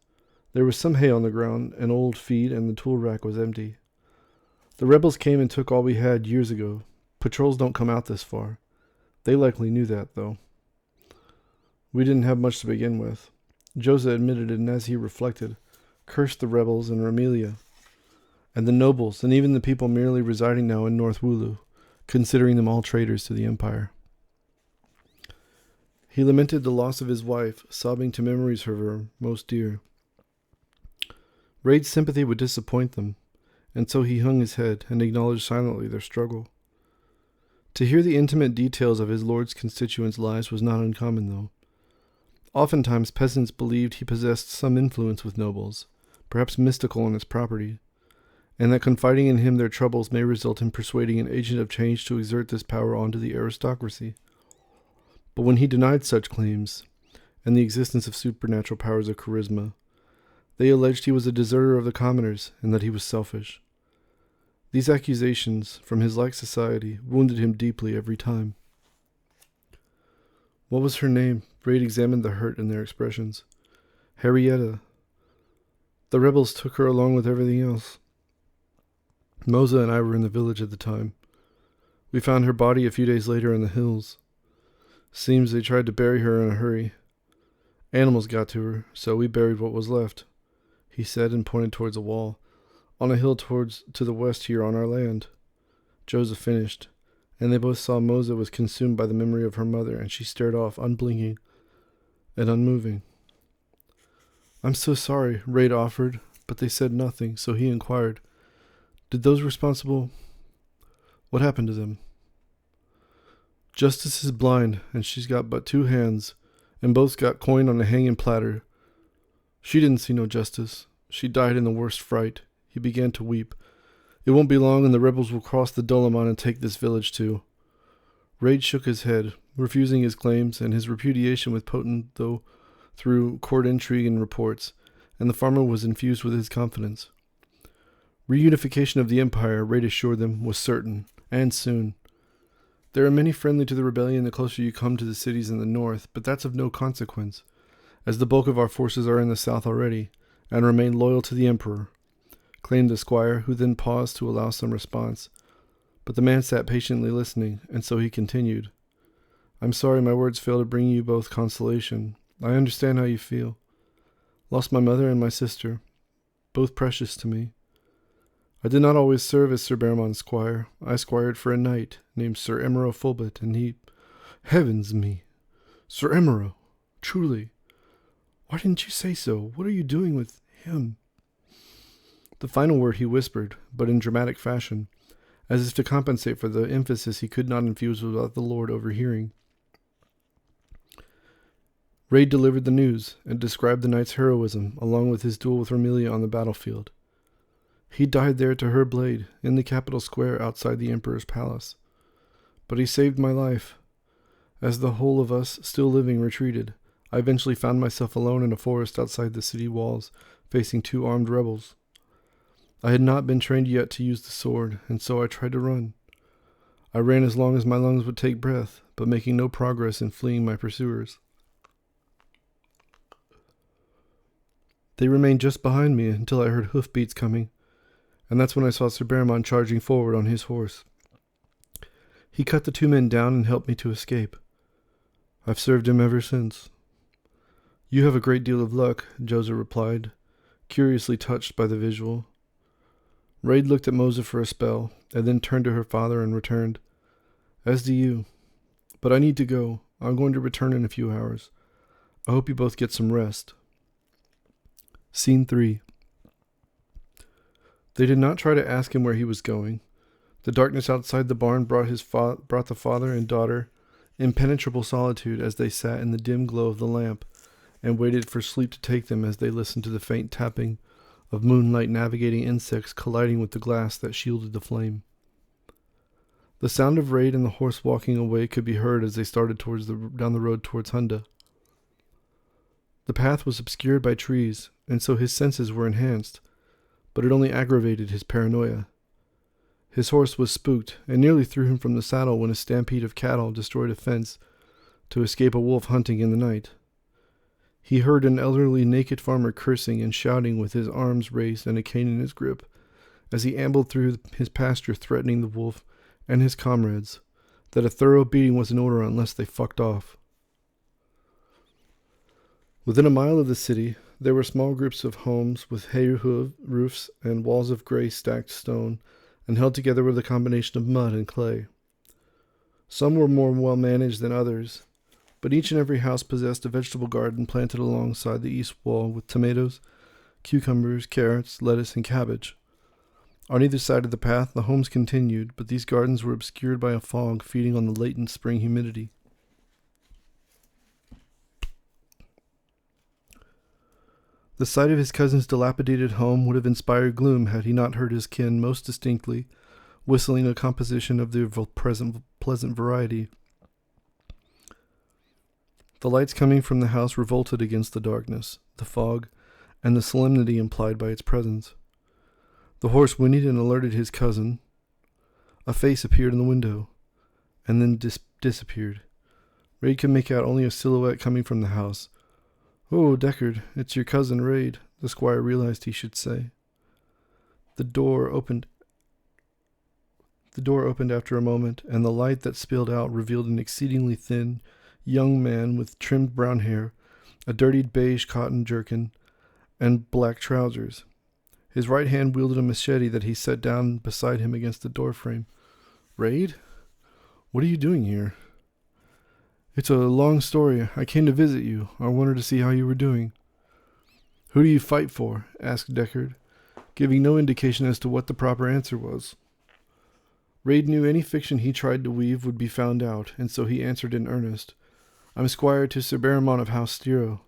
There was some hay on the ground, an old feed, and the tool rack was empty. "The rebels came and took all we had years ago. Patrols don't come out this far. They likely knew that, though. We didn't have much to begin with." Joseph admitted it, and as he reflected, cursed the rebels and Ramelia, and the nobles, and even the people merely residing now in North Wooloo, considering them all traitors to the Empire. He lamented the loss of his wife, sobbing to memories of her most dear. Raid's sympathy would disappoint them, and so he hung his head and acknowledged silently their struggle. To hear the intimate details of his lord's constituents' lives was not uncommon, though. Oftentimes peasants believed he possessed some influence with nobles, perhaps mystical in its property, and that confiding in him their troubles may result in persuading an agent of change to exert this power onto the aristocracy. But when he denied such claims and the existence of supernatural powers of charisma, they alleged he was a deserter of the commoners and that he was selfish. These accusations from his like society wounded him deeply every time. What was her name? Braid examined the hurt in their expressions. Harrietta. The rebels took her along with everything else. Moza and I were in the village at the time. We found her body a few days later in the hills. Seems they tried to bury her in a hurry. Animals got to her, so we buried what was left, he said and pointed towards a wall, on a hill to the west here on our land. Joseph finished, and they both saw Moza was consumed by the memory of her mother, and she stared off, unblinking and unmoving. I'm so sorry, Raid offered, but they said nothing, so he inquired, did those responsible... What happened to them? Justice is blind, and she's got but 2 hands, and both's got coin on a hanging platter. She didn't see no justice. She died in the worst fright. He began to weep. It won't be long, and the rebels will cross the Doloman and take this village too. Raid shook his head, refusing his claims, and his repudiation was potent though through court intrigue and reports, and the farmer was infused with his confidence. Reunification of the empire, Raid assured them, was certain, and soon. There are many friendly to the rebellion the closer you come to the cities in the north, but that's of no consequence, as the bulk of our forces are in the south already, and remain loyal to the emperor, claimed the squire, who then paused to allow some response. But the man sat patiently listening, and so he continued. I'm sorry my words fail to bring you both consolation. I understand how you feel. Lost my mother and my sister, both precious to me. I did not always serve as Sir Bearmon's squire. I squired for a knight named Sir Emero Fulbert, and he... Heavens me! Sir Emero! Truly! Why didn't you say so? What are you doing with him? The final word he whispered, but in dramatic fashion, as if to compensate for the emphasis he could not infuse without the Lord overhearing. Raid delivered the news, and described the knight's heroism, along with his duel with Romelia on the battlefield. He died there to her blade, in the capital square outside the Emperor's palace. But he saved my life. As the whole of us still living retreated, I eventually found myself alone in a forest outside the city walls, facing 2 armed rebels. I had not been trained yet to use the sword, and so I tried to run. I ran as long as my lungs would take breath, but making no progress in fleeing my pursuers. They remained just behind me until I heard hoofbeats coming, and that's when I saw Sir Bearmont charging forward on his horse. He cut the 2 men down and helped me to escape. I've served him ever since. You have a great deal of luck, Joseph replied, curiously touched by the visual. Raid looked at Moza for a spell, and then turned to her father and returned. As do you. But I need to go. I'm going to return in a few hours. I hope you both get some rest. Scene 3. They did not try to ask him where he was going. The darkness outside the barn brought the father and daughter impenetrable solitude as they sat in the dim glow of the lamp and waited for sleep to take them as they listened to the faint tapping of moonlight navigating insects colliding with the glass that shielded the flame. The sound of Raid and the horse walking away could be heard as they started down the road towards Hunda. The path was obscured by trees, and so his senses were enhanced, but it only aggravated his paranoia. His horse was spooked, and nearly threw him from the saddle when a stampede of cattle destroyed a fence to escape a wolf hunting in the night. He heard an elderly naked farmer cursing and shouting with his arms raised and a cane in his grip, as he ambled through his pasture threatening the wolf and his comrades that a thorough beating was in order unless they fucked off. Within a mile of the city, there were small groups of homes with hay roofs and walls of gray stacked stone, and held together with a combination of mud and clay. Some were more well managed than others, but each and every house possessed a vegetable garden planted alongside the east wall with tomatoes, cucumbers, carrots, lettuce, and cabbage. On either side of the path, the homes continued, but these gardens were obscured by a fog feeding on the latent spring humidity. The sight of his cousin's dilapidated home would have inspired gloom had he not heard his kin most distinctly, whistling a composition of the pleasant variety. The lights coming from the house revolted against the darkness, the fog, and the solemnity implied by its presence. The horse whinnied and alerted his cousin. A face appeared in the window, and then disappeared. Raid could make out only a silhouette coming from the house. "Oh, Deckard, it's your cousin Raid," the squire realized he should say. The door opened after a moment, and the light that spilled out revealed an exceedingly thin, young man with trimmed brown hair, a dirtied beige cotton jerkin, and black trousers. His right hand wielded a machete that he set down beside him against the doorframe. "Raid? What are you doing here?" "It's a long story. I came to visit you. I wanted to see how you were doing." "Who do you fight for?" asked Deckard, giving no indication as to what the proper answer was. Raid knew any fiction he tried to weave would be found out, and so he answered in earnest. "I'm squire to Sir Barrimont of House Stiro.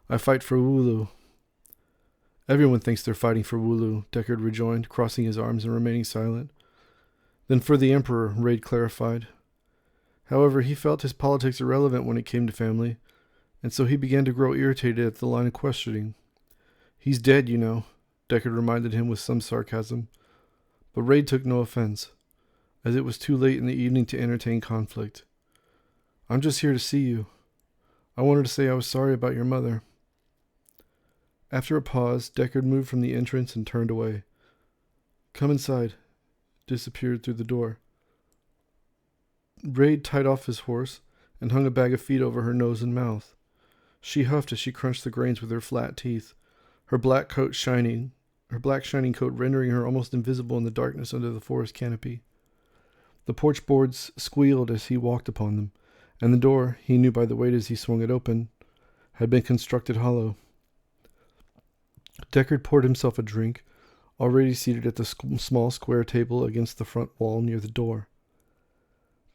I fight for Wooloo." "Everyone thinks they're fighting for Wooloo," Deckard rejoined, crossing his arms and remaining silent. "Then for the Emperor," Raid clarified. However, he felt his politics irrelevant when it came to family, and so he began to grow irritated at the line of questioning. "He's dead, you know," Deckard reminded him with some sarcasm. But Raid took no offense, as it was too late in the evening to entertain conflict. "I'm just here to see you. I wanted to say I was sorry about your mother." After a pause, Deckard moved from the entrance and turned away. "Come inside," disappeared through the door. Raid tied off his horse and hung a bag of feed over her nose and mouth. She huffed as she crunched the grains with her flat teeth, her black shining coat rendering her almost invisible in the darkness under the forest canopy. The porch boards squealed as he walked upon them, and the door, he knew by the weight as he swung it open, had been constructed hollow. Deckard poured himself a drink, already seated at the small square table against the front wall near the door.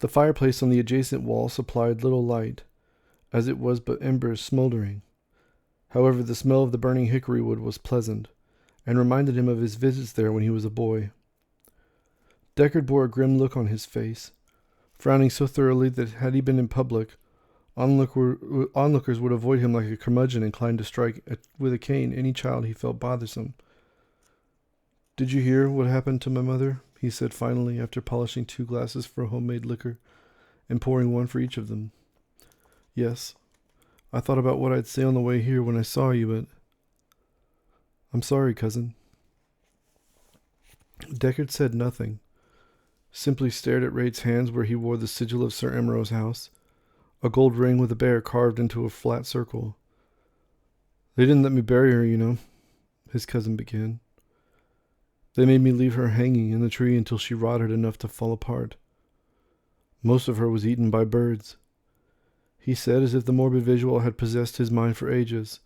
The fireplace on the adjacent wall supplied little light, as it was but embers smoldering. However, the smell of the burning hickory wood was pleasant, and reminded him of his visits there when he was a boy. Deckard bore a grim look on his face, frowning so thoroughly that had he been in public, onlookers would avoid him like a curmudgeon inclined to strike with a cane any child he felt bothersome. "Did you hear what happened to my mother?" he said finally, after polishing 2 glasses for homemade liquor and pouring one for each of them. "Yes. I thought about what I'd say on the way here when I saw you, but—" "I'm sorry, cousin." Deckard said nothing, simply stared at Raid's hands where he wore the sigil of Sir Emeraux's house, a gold ring with a bear carved into a flat circle. "They didn't let me bury her, you know," his cousin began. "They made me leave her hanging in the tree until she rotted enough to fall apart. Most of her was eaten by birds," he said, as if the morbid visual had possessed his mind for ages,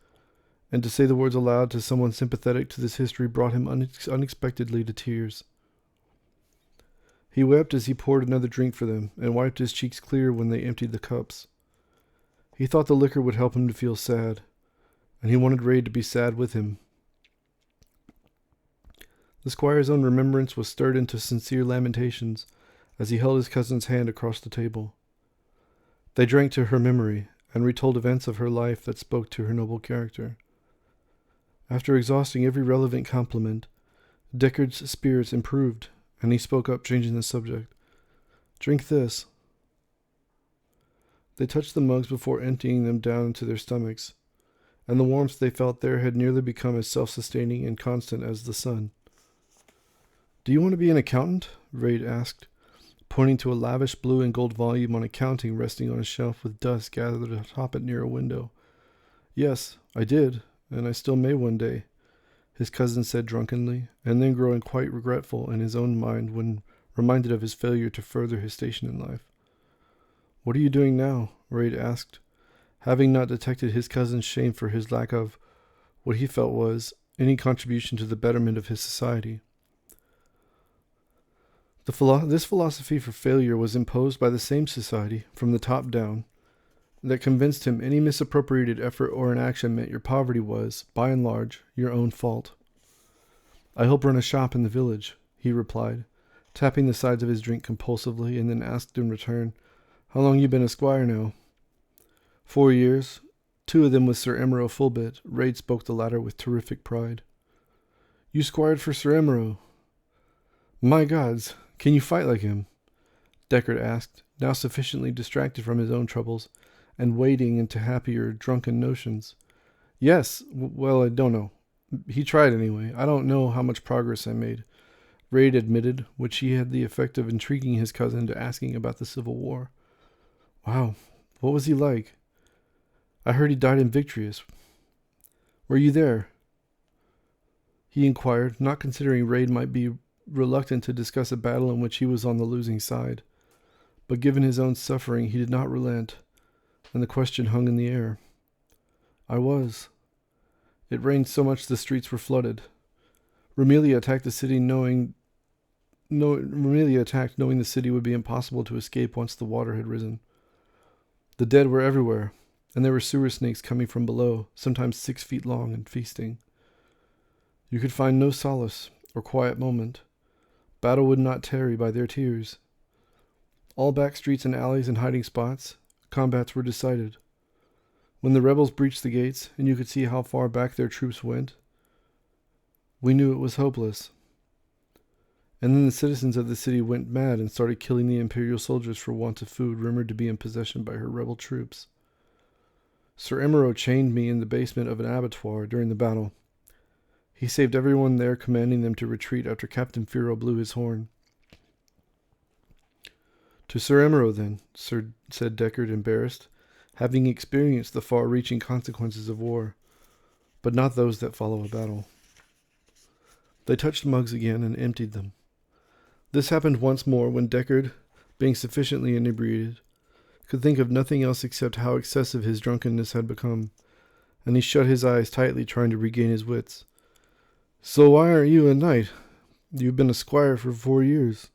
and to say the words aloud to someone sympathetic to this history brought him unexpectedly to tears. He wept as he poured another drink for them, and wiped his cheeks clear when they emptied the cups. He thought the liquor would help him to feel sad, and he wanted Raid to be sad with him. The squire's own remembrance was stirred into sincere lamentations as he held his cousin's hand across the table. They drank to her memory, and retold events of her life that spoke to her noble character. After exhausting every relevant compliment, Deckard's spirits improved, and he spoke up, changing the subject. "Drink this." They touched the mugs before emptying them down into their stomachs, and the warmth they felt there had nearly become as self-sustaining and constant as the sun. "Do you want to be an accountant?" Raid asked, pointing to a lavish blue and gold volume on accounting resting on a shelf with dust gathered atop it near a window. "Yes, I did, and I still may one day," his cousin said drunkenly, and then growing quite regretful in his own mind when reminded of his failure to further his station in life. "What are you doing now?" Raid asked, having not detected his cousin's shame for his lack of, what he felt was, any contribution to the betterment of his society. This philosophy for failure was imposed by the same society, from the top down, that convinced him any misappropriated effort or inaction meant your poverty was, by and large, your own fault. "I help run a shop in the village," he replied, tapping the sides of his drink compulsively, and then asked in return, "How long you been a squire now?" 4 years, 2 of them with Sir Emerald Fulbit. Raid spoke the latter with terrific pride. You squired for Sir Emerald. My gods, can you fight like him? Deckard asked, now sufficiently distracted from his own troubles and wading into happier, drunken notions. Yes, well, I don't know. He tried anyway. I don't know how much progress I made, Raid admitted, which he had the effect of intriguing his cousin into asking about the Civil War. Wow, what was he like? I heard he died in Victorious. Were you there? He inquired, not considering Raid might be reluctant to discuss a battle in which he was on the losing side. But given his own suffering, he did not relent, and the question hung in the air. I was. It rained so much the streets were flooded. Romelia attacked the city knowing the city would be impossible to escape once the water had risen. The dead were everywhere, and there were sewer snakes coming from below, sometimes 6 feet long and feasting. You could find no solace or quiet moment. Battle would not tarry by their tears. All back streets and alleys and hiding spots, combats were decided. When the rebels breached the gates, and you could see how far back their troops went, we knew it was hopeless. And then the citizens of the city went mad and started killing the Imperial soldiers for want of food rumored to be in possession by her rebel troops. Sir Emerald chained me in the basement of an abattoir during the battle. He saved everyone there, commanding them to retreat after Captain Firo blew his horn. To Sir Emerald, then, said Deckard, embarrassed, having experienced the far-reaching consequences of war, but not those that follow a battle. They touched mugs again and emptied them. This happened once more when Deckard, being sufficiently inebriated, could think of nothing else except how excessive his drunkenness had become, and he shut his eyes tightly, trying to regain his wits. So why aren't you a knight? You've been a squire for 4 years.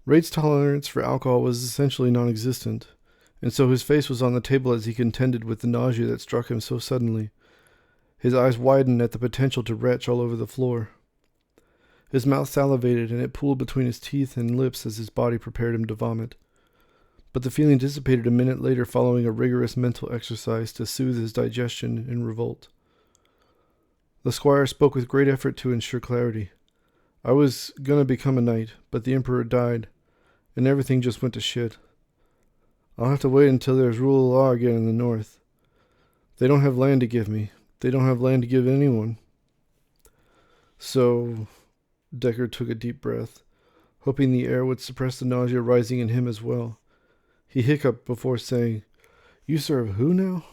Raid's tolerance for alcohol was essentially non-existent, and so his face was on the table as he contended with the nausea that struck him so suddenly. His eyes widened at the potential to retch all over the floor. His mouth salivated, and it pooled between his teeth and lips as his body prepared him to vomit. But the feeling dissipated a minute later following a rigorous mental exercise to soothe his digestion in revolt. The squire spoke with great effort to ensure clarity. I was gonna become a knight, but the emperor died, and everything just went to shit. I'll have to wait until there's rule of law again in the north. They don't have land to give me. They don't have land to give anyone. So, Deckard took a deep breath, hoping the air would suppress the nausea rising in him as well. He hiccuped before saying, You serve who now?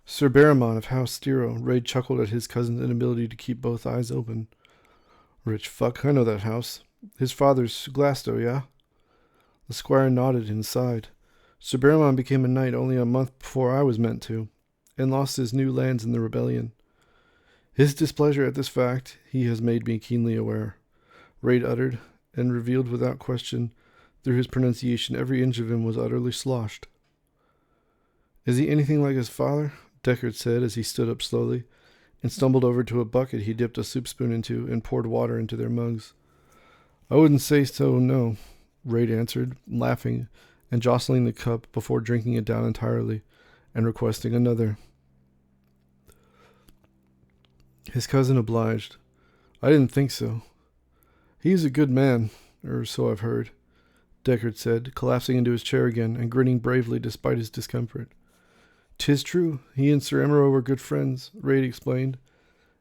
Sir Barrymon of House Stiro. Raid chuckled at his cousin's inability to keep both eyes open. Rich fuck, I know that house. His father's Glasto, yeah? The squire nodded and sighed. Sir Barrymon became a knight only a month before I was meant to, and lost his new lands in the rebellion. His displeasure at this fact he has made me keenly aware, Raid uttered, and revealed without question, through his pronunciation every inch of him was utterly sloshed. Is he anything like his father? Deckard said as he stood up slowly, and stumbled over to a bucket he dipped a soup spoon into and poured water into their mugs. I wouldn't say so, no, Raid answered, laughing, and jostling the cup before drinking it down entirely, and requesting another. His cousin obliged. I didn't think so. He's a good man, or so I've heard, Deckard said, collapsing into his chair again and grinning bravely despite his discomfort. 'Tis true, he and Sir Emerald were good friends, Raid explained,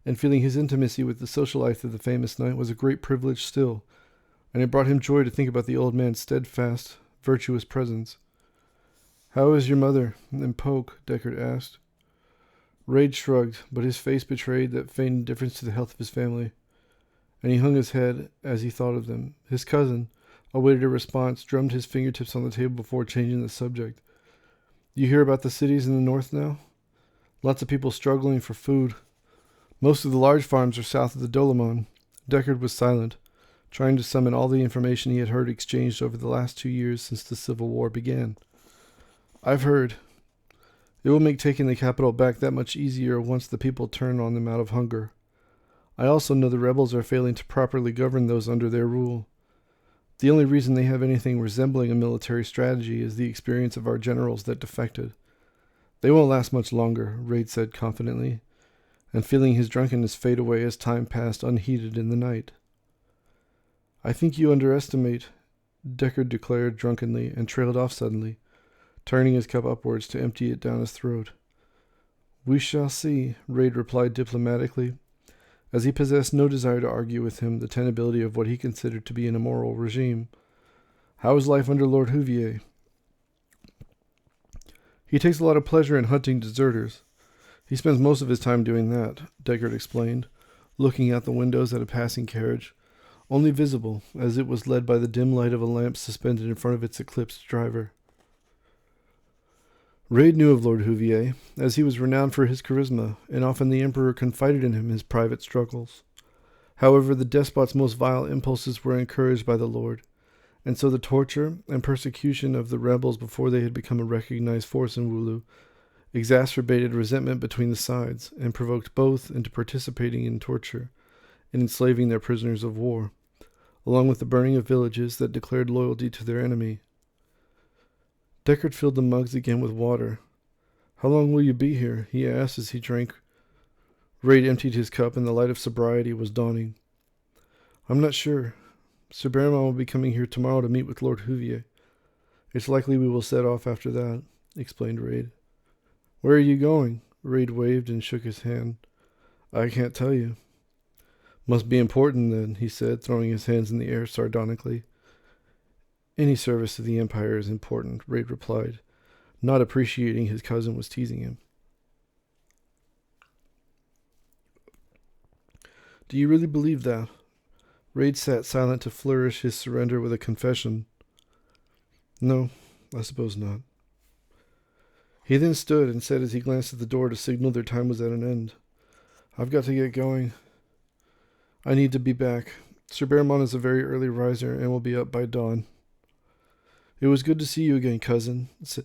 and feeling his intimacy with the social life of the famous knight was a great privilege still, and it brought him joy to think about the old man's steadfast, virtuous presence. How is your mother and Poke? Deckard asked. Raid shrugged, but his face betrayed that faint indifference to the health of his family, and he hung his head as he thought of them. His cousin, awaited a response, drummed his fingertips on the table before changing the subject. You hear about the cities in the north now? Lots of people struggling for food. Most of the large farms are south of the Dolomon. Deckard was silent, trying to summon all the information he had heard exchanged over the last 2 years since the Civil War began. I've heard. It will make taking the capital back that much easier once the people turn on them out of hunger. I also know the rebels are failing to properly govern those under their rule. The only reason they have anything resembling a military strategy is the experience of our generals that defected. They won't last much longer, Raid said confidently, and feeling his drunkenness fade away as time passed unheeded in the night. I think you underestimate, Deckard declared drunkenly, and trailed off suddenly, turning his cup upwards to empty it down his throat. We shall see, Raid replied diplomatically, as he possessed no desire to argue with him the tenability of what he considered to be an immoral regime. How is life under Lord Huvier? He takes a lot of pleasure in hunting deserters. He spends most of his time doing that, Deckard explained, looking out the windows at a passing carriage, only visible as it was led by the dim light of a lamp suspended in front of its eclipsed driver. Raid knew of Lord Huvier, as he was renowned for his charisma, and often the Emperor confided in him his private struggles. However, the despot's most vile impulses were encouraged by the Lord, and so the torture and persecution of the rebels before they had become a recognized force in Wulu exacerbated resentment between the sides, and provoked both into participating in torture and enslaving their prisoners of war, along with the burning of villages that declared loyalty to their enemy. Deckard filled the mugs again with water. How long will you be here? He asked as he drank. Raid emptied his cup, and the light of sobriety was dawning. I'm not sure. Sir Baramon will be coming here tomorrow to meet with Lord Huvier. It's likely we will set off after that, explained Raid. Where are you going? Raid waved and shook his hand. I can't tell you. Must be important then, he said, throwing his hands in the air sardonically. Any service to the Empire is important, Raid replied, not appreciating his cousin was teasing him. Do you really believe that? Raid sat silent to flourish his surrender with a confession. No, I suppose not. He then stood and said as he glanced at the door to signal their time was at an end. I've got to get going. I need to be back. Sir Baramon is a very early riser and will be up by dawn. It was good to see you again, cousin, said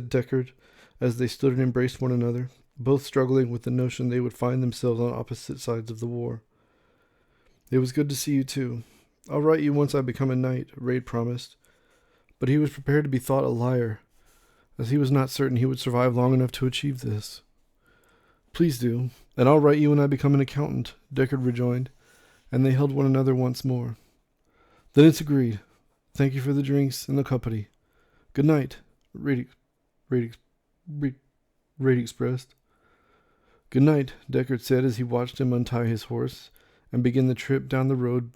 Deckard, as they stood and embraced one another, both struggling with the notion they would find themselves on opposite sides of the war. It was good to see you, too. I'll write you once I become a knight, Raid promised. But he was prepared to be thought a liar, as he was not certain he would survive long enough to achieve this. Please do, and I'll write you when I become an accountant, Deckard rejoined, and they held one another once more. Then it's agreed. Thank you for the drinks and the company. Good night, Raid expressed. Good night, Deckard said as he watched him untie his horse and begin the trip down the road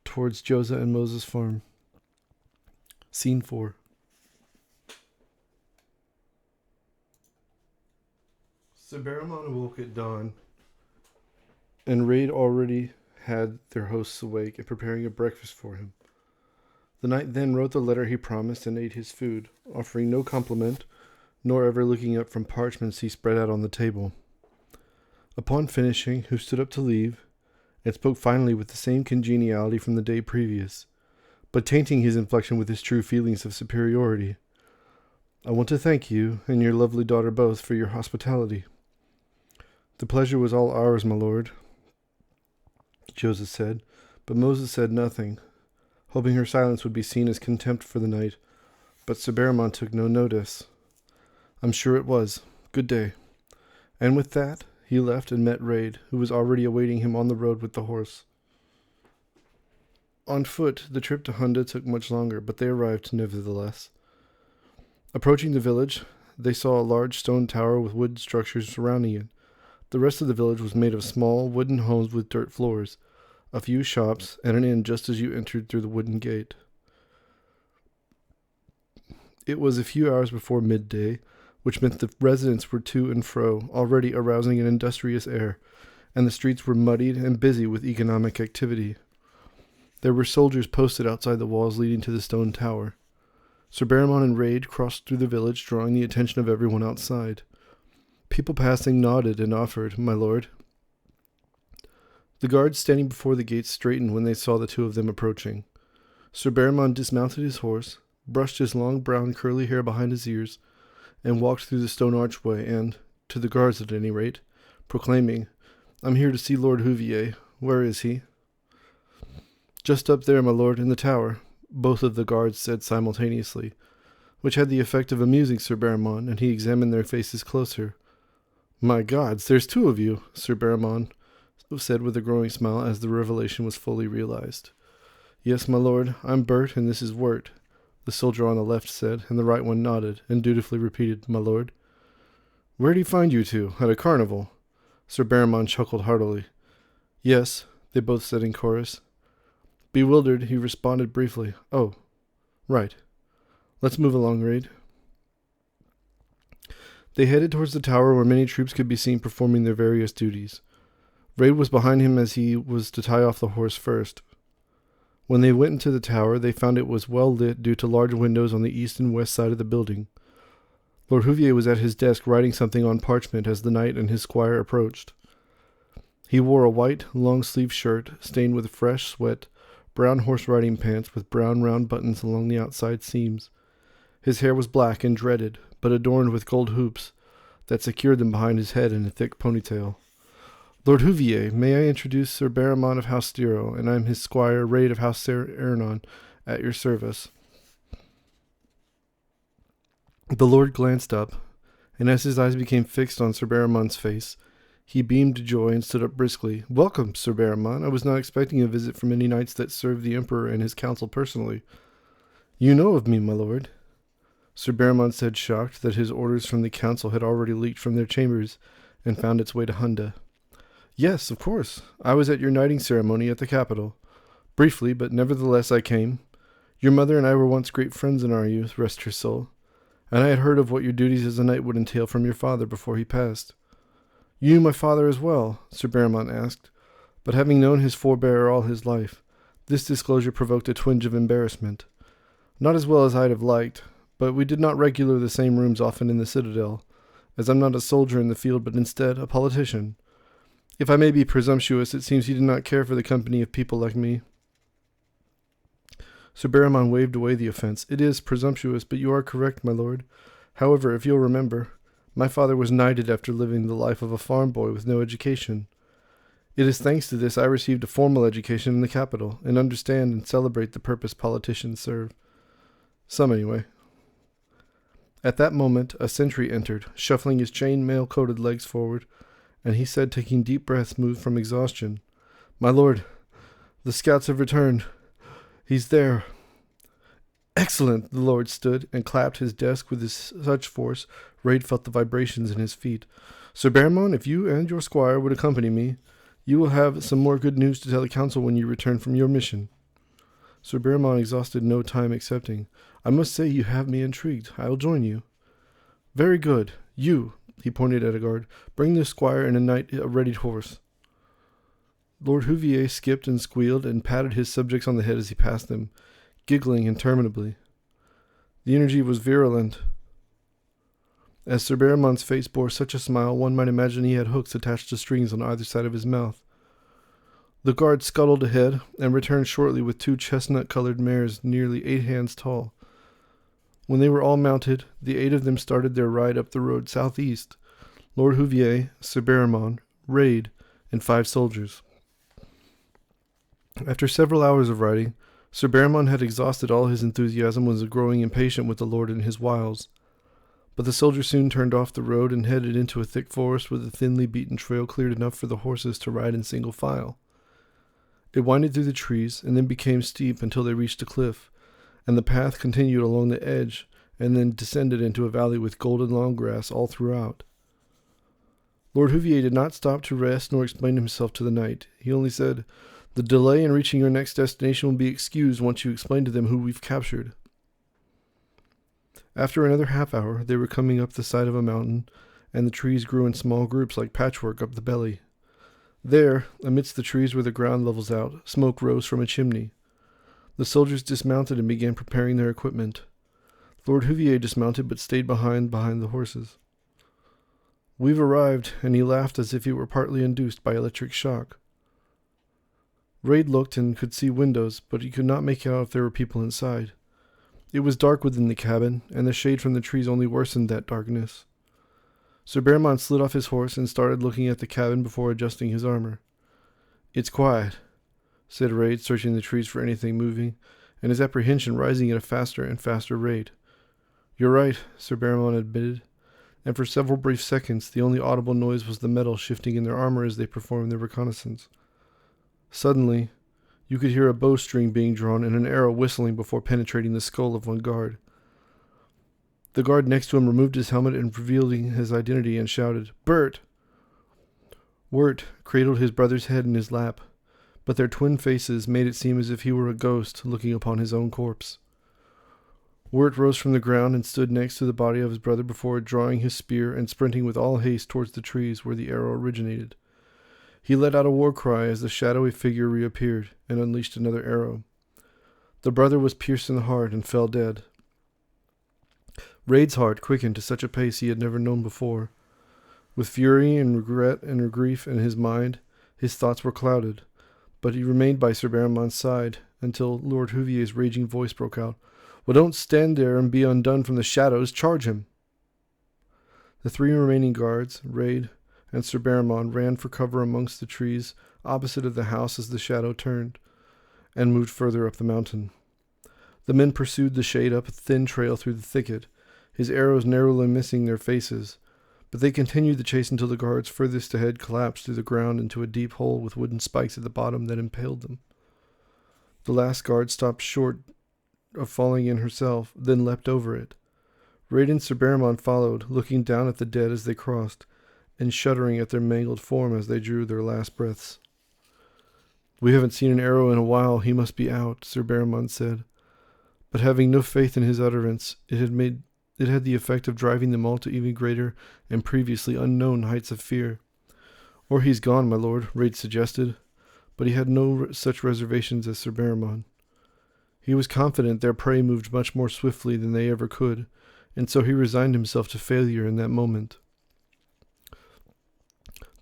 towards Josa and Moses' farm. Scene 4. Sir Baramon awoke at dawn, and Raid already had their hosts awake and preparing a breakfast for him. The knight then wrote the letter he promised and ate his food, offering no compliment, nor ever looking up from parchments he spread out on the table. Upon finishing, he stood up to leave, and spoke finally with the same congeniality from the day previous, but tainting his inflection with his true feelings of superiority. I want to thank you, and your lovely daughter both, for your hospitality. The pleasure was all ours, my lord, Joseph said, but Moses said nothing, hoping her silence would be seen as contempt for the night, but Sir Baramon took no notice. I'm sure it was. Good day. And with that, he left and met Raid, who was already awaiting him on the road with the horse. On foot, the trip to Hunda took much longer, but they arrived nevertheless. Approaching the village, they saw a large stone tower with wooden structures surrounding it. The rest of the village was made of small wooden homes with dirt floors, a few shops, and an inn just as you entered through the wooden gate. It was a few hours before midday, which meant the residents were to and fro, already arousing an industrious air, and the streets were muddied and busy with economic activity. There were soldiers posted outside the walls leading to the stone tower. Sir Baramon and Raid crossed through the village, drawing the attention of everyone outside. People passing nodded and offered, "My lord." The guards standing before the gates straightened when they saw the two of them approaching. Sir Baramon dismounted his horse, brushed his long brown curly hair behind his ears, and walked through the stone archway and, to the guards at any rate, proclaiming, "I'm here to see Lord Huvier. Where is he?" Just up there, my lord, in the tower, both of the guards said simultaneously, which had the effect of amusing Sir Baramon, and he examined their faces closer. My gods, there's two of you, Sir Baramon said with a growing smile as the revelation was fully realized. Yes, my lord, I'm Bert, and this is Wirt, the soldier on the left said, and the right one nodded, and dutifully repeated, my lord. Where did he find you two? At a carnival? Sir Baramon chuckled heartily. Yes, they both said in chorus. Bewildered, he responded briefly, Oh, right. Let's move along, Raid. They headed towards the tower where many troops could be seen performing their various duties. Raid was behind him as he was to tie off the horse first. When they went into the tower, they found it was well lit due to large windows on the east and west side of the building. Lord Houvier was at his desk writing something on parchment as the knight and his squire approached. He wore a white, long-sleeved shirt, stained with fresh sweat, brown horse-riding pants with brown round buttons along the outside seams. His hair was black and dreaded, but adorned with gold hoops that secured them behind his head in a thick ponytail. Lord Houvier, may I introduce Sir Baramon of House Stiro, and I'm his squire, Raid of House Ernon, at your service. The lord glanced up, and as his eyes became fixed on Sir Baramon's face, he beamed joy and stood up briskly. Welcome, Sir Baramon. I was not expecting a visit from any knights that serve the Emperor and his council personally. You know of me, my lord. Sir Baramon said, shocked that his orders from the council had already leaked from their chambers and found its way to Hunda. Yes, of course. I was at your knighting ceremony at the capital. Briefly, but nevertheless I came. Your mother and I were once great friends in our youth, rest her soul, and I had heard of what your duties as a knight would entail from your father before he passed. You knew my father as well? Sir Baramon asked, but having known his forebearer all his life, this disclosure provoked a twinge of embarrassment. Not as well as I'd have liked, but we did not regular the same rooms often in the citadel, as I'm not a soldier in the field, but instead a politician. If I may be presumptuous, it seems he did not care for the company of people like me. Sir Baramon waved away the offense. It is presumptuous, but you are correct, my lord. However, if you'll remember, my father was knighted after living the life of a farm boy with no education. It is thanks to this I received a formal education in the capital, and understand and celebrate the purpose politicians serve. Some, anyway. At that moment, a sentry entered, shuffling his chain mail-coated legs forward, and he said, taking deep breaths moved from exhaustion, My lord, the scouts have returned. He's there. Excellent! The lord stood and clapped his desk with such force, Raid felt the vibrations in his feet. Sir Baramon, if you and your squire would accompany me, you will have some more good news to tell the council when you return from your mission. Sir Baramon exhausted no time accepting. I must say you have me intrigued. I will join you. Very good. You, he pointed at a guard, bring the squire and a knight a ready horse. Lord Houvier skipped and squealed and patted his subjects on the head as he passed them, giggling interminably. The energy was virulent. As Sir Baramon's face bore such a smile, one might imagine he had hooks attached to strings on either side of his mouth. The guard scuttled ahead and returned shortly with 2 chestnut-colored mares nearly 8 hands tall. When they were all mounted, the 8 of them started their ride up the road southeast. Lord Houvier, Sir Baramon, Raid, and 5 soldiers. After several hours of riding, Sir Baramon had exhausted all his enthusiasm and was growing impatient with the lord and his wiles. But the soldiers soon turned off the road and headed into a thick forest with a thinly beaten trail cleared enough for the horses to ride in single file. It winded through the trees and then became steep until they reached a cliff, and the path continued along the edge and then descended into a valley with golden long grass all throughout. Lord Houvier did not stop to rest nor explain himself to the knight. He only said, The delay in reaching your next destination will be excused once you explain to them who we've captured. After another half-hour, they were coming up the side of a mountain, and the trees grew in small groups like patchwork up the belly. There, amidst the trees where the ground levels out, smoke rose from a chimney. The soldiers dismounted and began preparing their equipment. Lord Houvier dismounted but stayed behind the horses. We've arrived, and he laughed as if he were partly induced by electric shock. Raid looked and could see windows, but he could not make out if there were people inside. It was dark within the cabin, and the shade from the trees only worsened that darkness. Sir Baramon slid off his horse and started looking at the cabin before adjusting his armor. It's quiet. said Raid, searching the trees for anything moving, and his apprehension rising at a faster and faster rate. "You're right," Sir Baramon admitted, and for several brief seconds the only audible noise was the metal shifting in their armor as they performed their reconnaissance. Suddenly, you could hear a bowstring being drawn and an arrow whistling before penetrating the skull of one guard. The guard next to him removed his helmet and revealing his identity and shouted, "Bert!" Wirt cradled his brother's head in his lap, but their twin faces made it seem as if he were a ghost looking upon his own corpse. Wirt rose from the ground and stood next to the body of his brother before drawing his spear and sprinting with all haste towards the trees where the arrow originated. He let out a war cry as the shadowy figure reappeared and unleashed another arrow. The brother was pierced in the heart and fell dead. Raid's heart quickened to such a pace he had never known before. With fury and regret and grief in his mind, his thoughts were clouded, but he remained by Sir Baramon's side until Lord Houvier's raging voice broke out, "Well, don't stand there and be undone from the shadows. Charge him!" The three remaining guards, Raid and Sir Baramon, ran for cover amongst the trees opposite of the house as the shadow turned and moved further up the mountain. The men pursued the shade up a thin trail through the thicket, his arrows narrowly missing their faces, but they continued the chase until the guards furthest ahead collapsed through the ground into a deep hole with wooden spikes at the bottom that impaled them. The last guard stopped short of falling in herself, then leapt over it. Raid and Sir Baramon followed, looking down at the dead as they crossed, and shuddering at their mangled form as they drew their last breaths. "We haven't seen an arrow in a while. He must be out," Sir Baramon said. But having no faith in his utterance, it had the effect of driving them all to even greater and previously unknown heights of fear. "Or he's gone, my lord," Raid suggested, but he had no such reservations as Sir Baramon. He was confident their prey moved much more swiftly than they ever could, and so he resigned himself to failure in that moment.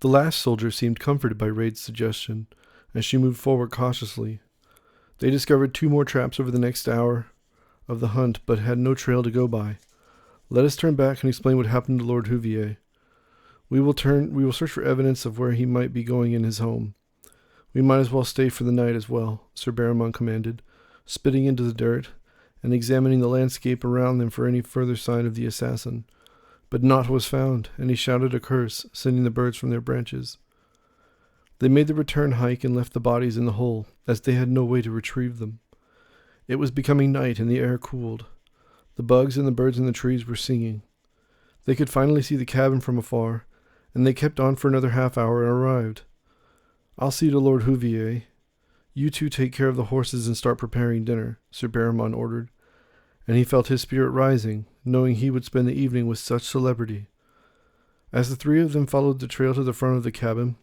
The last soldier seemed comforted by Raid's suggestion, as she moved forward cautiously. They discovered 2 more traps over the next hour of the hunt, but had no trail to go by. "Let us turn back and explain what happened to Lord Houvier. We will search for evidence of where he might be going in his home. We might as well stay for the night as well," Sir Baramon commanded, spitting into the dirt and examining the landscape around them for any further sign of the assassin. But naught was found, and he shouted a curse, sending the birds from their branches. They made the return hike and left the bodies in the hole, as they had no way to retrieve them. It was becoming night and the air cooled. The bugs and the birds in the trees were singing. They could finally see the cabin from afar, and they kept on for another half hour and arrived. "I'll see to Lord Houvier. You two take care of the horses and start preparing dinner," Sir Baramon ordered, and he felt his spirit rising, knowing he would spend the evening with such celebrity. As the 3 of them followed the trail to the front of the cabin,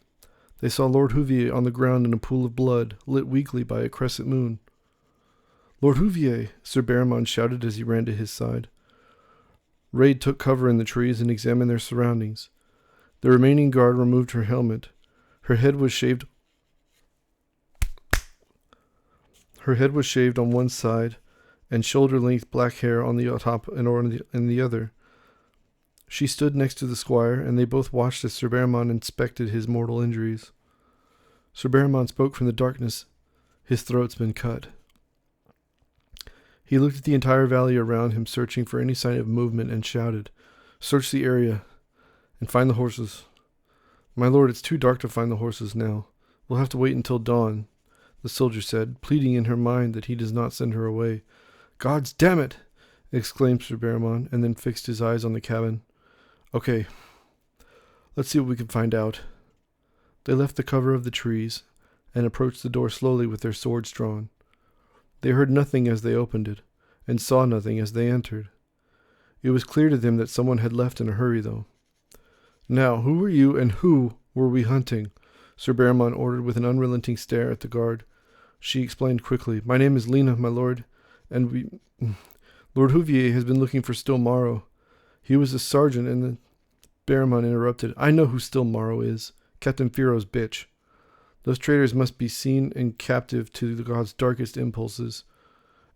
they saw Lord Houvier on the ground in a pool of blood, lit weakly by a crescent moon. "Lord Houvier!" Sir Baramon shouted as he ran to his side. Raid took cover in the trees and examined their surroundings. The remaining guard removed her helmet. Her head was shaved on one side, and shoulder-length black hair on the top and on the other. She stood next to the squire, and they both watched as Sir Baramon inspected his mortal injuries. Sir Baramon spoke from the darkness. "His throat's been cut." He looked at the entire valley around him, searching for any sign of movement, and shouted, "Search the area, and find the horses." "My lord, it's too dark to find the horses now. We'll have to wait until dawn," the soldier said, pleading in her mind that he does not send her away. "Gods damn it!" exclaimed Sir Baramon, and then fixed his eyes on the cabin. "Okay, let's see what we can find out." They left the cover of the trees and approached the door slowly with their swords drawn. They heard nothing as they opened it, and saw nothing as they entered. It was clear to them that someone had left in a hurry, though. "Now, who were you, and who were we hunting?" Sir Baramon ordered with an unrelenting stare at the guard. She explained quickly, "My name is Lena, my lord, and Lord Houvier has been looking for Still Morrow. He was a sergeant in the—" Baramon interrupted. "I know who Still Morrow is. Captain Firo's bitch. Those traitors must be seen and captive to the god's darkest impulses,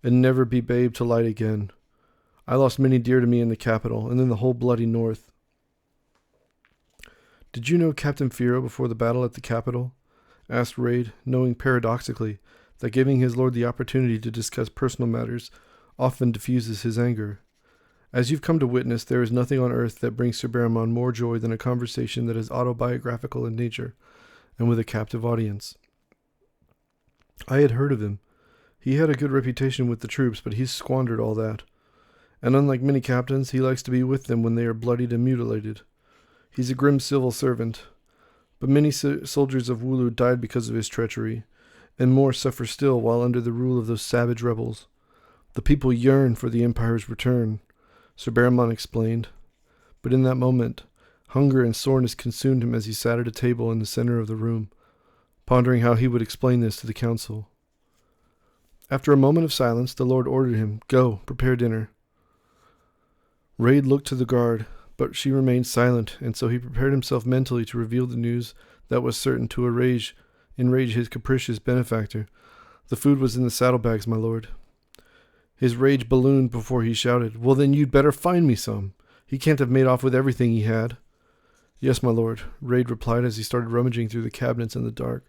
and never be babe to light again. I lost many dear to me in the capital, and then the whole bloody north." "Did you know Captain Firo before the battle at the capital?" asked Raid, knowing paradoxically that giving his lord the opportunity to discuss personal matters often diffuses his anger. As you've come to witness, there is nothing on earth that brings Sir Baramon more joy than a conversation that is autobiographical in nature, and with a captive audience. I had heard of him. He had a good reputation with the troops, but he's squandered all that. And unlike many captains, he likes to be with them when they are bloodied and mutilated. He's a grim civil servant. But many soldiers of Wooloo died because of his treachery, and more suffer still while under the rule of those savage rebels. The people yearn for the Empire's return, Sir Baramon explained. But in that moment, hunger and soreness consumed him as he sat at a table in the center of the room, pondering how he would explain this to the council. After a moment of silence, the Lord ordered him, "Go, prepare dinner." Raid looked to the guard, but she remained silent, and so he prepared himself mentally to reveal the news that was certain to enrage his capricious benefactor. "The food was in the saddlebags, my lord." His rage ballooned before he shouted, "Well, then you'd better find me some. He can't have made off with everything he had." "Yes, my lord," Raid replied as he started rummaging through the cabinets in the dark.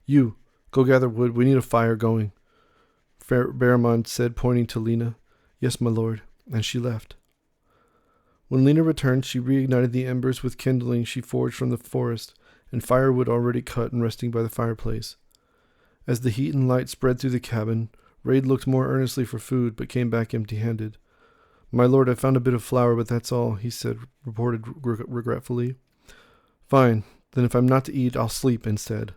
"You, go gather wood. We need a fire going," Baramon said, pointing to Lena. "Yes, my lord," and she left. When Lena returned, she reignited the embers with kindling she forged from the forest, and firewood already cut and resting by the fireplace. As the heat and light spread through the cabin, Raid looked more earnestly for food, but came back empty-handed. "My lord, I found a bit of flour, but that's all," he said, reported regretfully. "Fine, then if I'm not to eat, I'll sleep instead.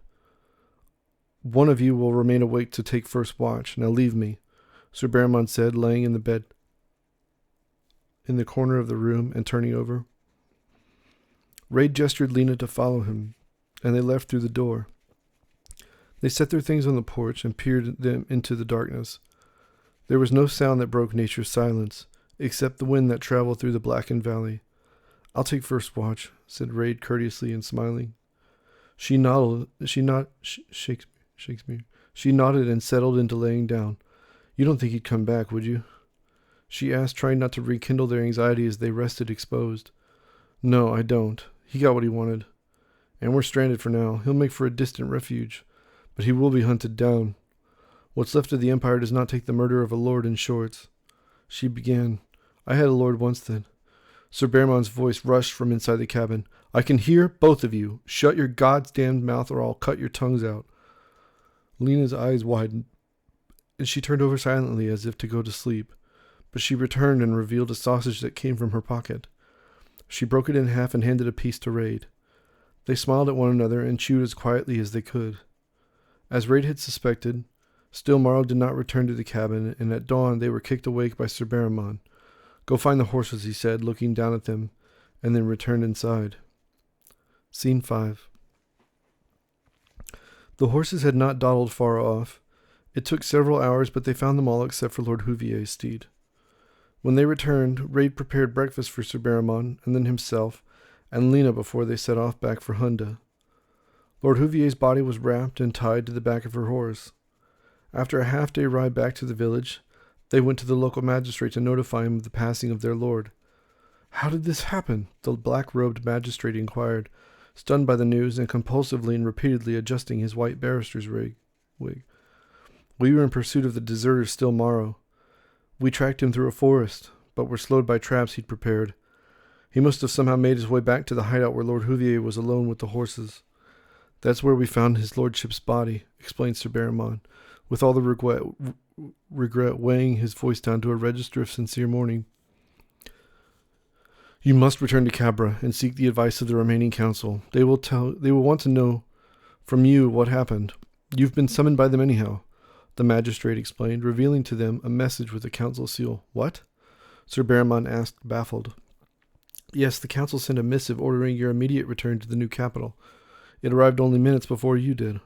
One of you will remain awake to take first watch. Now leave me," Sir Baramon said, laying in the bed in the corner of the room and turning over. Raid gestured Lena to follow him, and they left through the door. They set their things on the porch and peered them into the darkness. There was no sound that broke nature's silence, except the wind that traveled through the blackened valley. "I'll take first watch," said Raid courteously and smiling. She nodded and settled into laying down. "You don't think he'd come back, would you?" she asked, trying not to rekindle their anxiety as they rested exposed. "No, I don't. He got what he wanted. And we're stranded for now. He'll make for a distant refuge, but he will be hunted down. What's left of the Empire does not take the murder of a lord in shorts." She began. "I had a lord once then." Sir Baramon's voice rushed from inside the cabin. "I can hear both of you. Shut your goddamned mouth or I'll cut your tongues out." Lena's eyes widened, and she turned over silently as if to go to sleep. But she returned and revealed a sausage that came from her pocket. She broke it in half and handed a piece to Raid. They smiled at one another and chewed as quietly as they could. As Raid had suspected, still Marl did not return to the cabin, and at dawn they were kicked awake by Sir Baramon. "Go find the horses," he said, looking down at them, and then returned inside. Scene 5. The horses had not dawdled far off. It took several hours, but they found them all except for Lord Houvier's steed. When they returned, Raid prepared breakfast for Sir Baramon, and then himself, and Lena before they set off back for Hunda. Lord Houvier's body was wrapped and tied to the back of her horse. After a half-day ride back to the village, they went to the local magistrate to notify him of the passing of their lord. "How did this happen?" the black-robed magistrate inquired, stunned by the news and compulsively and repeatedly adjusting his white barrister's wig. "We were in pursuit of the deserter Still Morrow. We tracked him through a forest, but were slowed by traps he'd prepared. He must have somehow made his way back to the hideout where Lord Houvier was alone with the horses. That's where we found his lordship's body," explained Sir Baramon, with all the regret weighing his voice down to a register of sincere mourning. "You must return to Cabra and seek the advice of the remaining council. They will want to know from you what happened. You've been summoned by them anyhow," the magistrate explained, revealing to them a message with a council seal. "What?" Sir Baramon asked, baffled. "Yes, the council sent a missive ordering your immediate return to the new capital. It arrived only minutes before you did."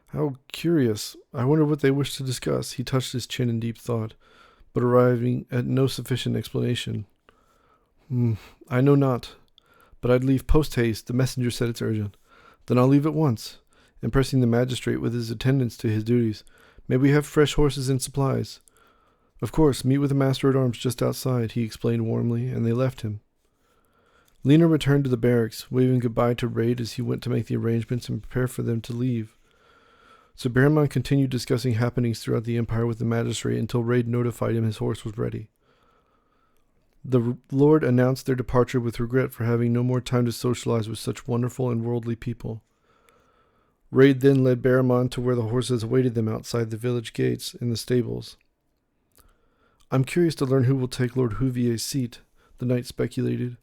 "How curious. I wonder what they wish to discuss." He touched his chin in deep thought, but arriving at no sufficient explanation. "I know not, but I'd leave post-haste. The messenger said it's urgent." "Then I'll leave at once," and pressing the magistrate with his attendance to his duties. "May we have fresh horses and supplies?" "Of course, meet with the master-at-arms just outside," he explained warmly, and they left him. Lena returned to the barracks, waving goodbye to Raid as he went to make the arrangements and prepare for them to leave. So Baramon continued discussing happenings throughout the empire with the magistrate until Raid notified him his horse was ready. The Lord announced their departure with regret for having no more time to socialize with such wonderful and worldly people. Raid then led Baramon to where the horses awaited them outside the village gates in the stables. I'm curious to learn who will take Lord Houvier's seat, the knight speculated,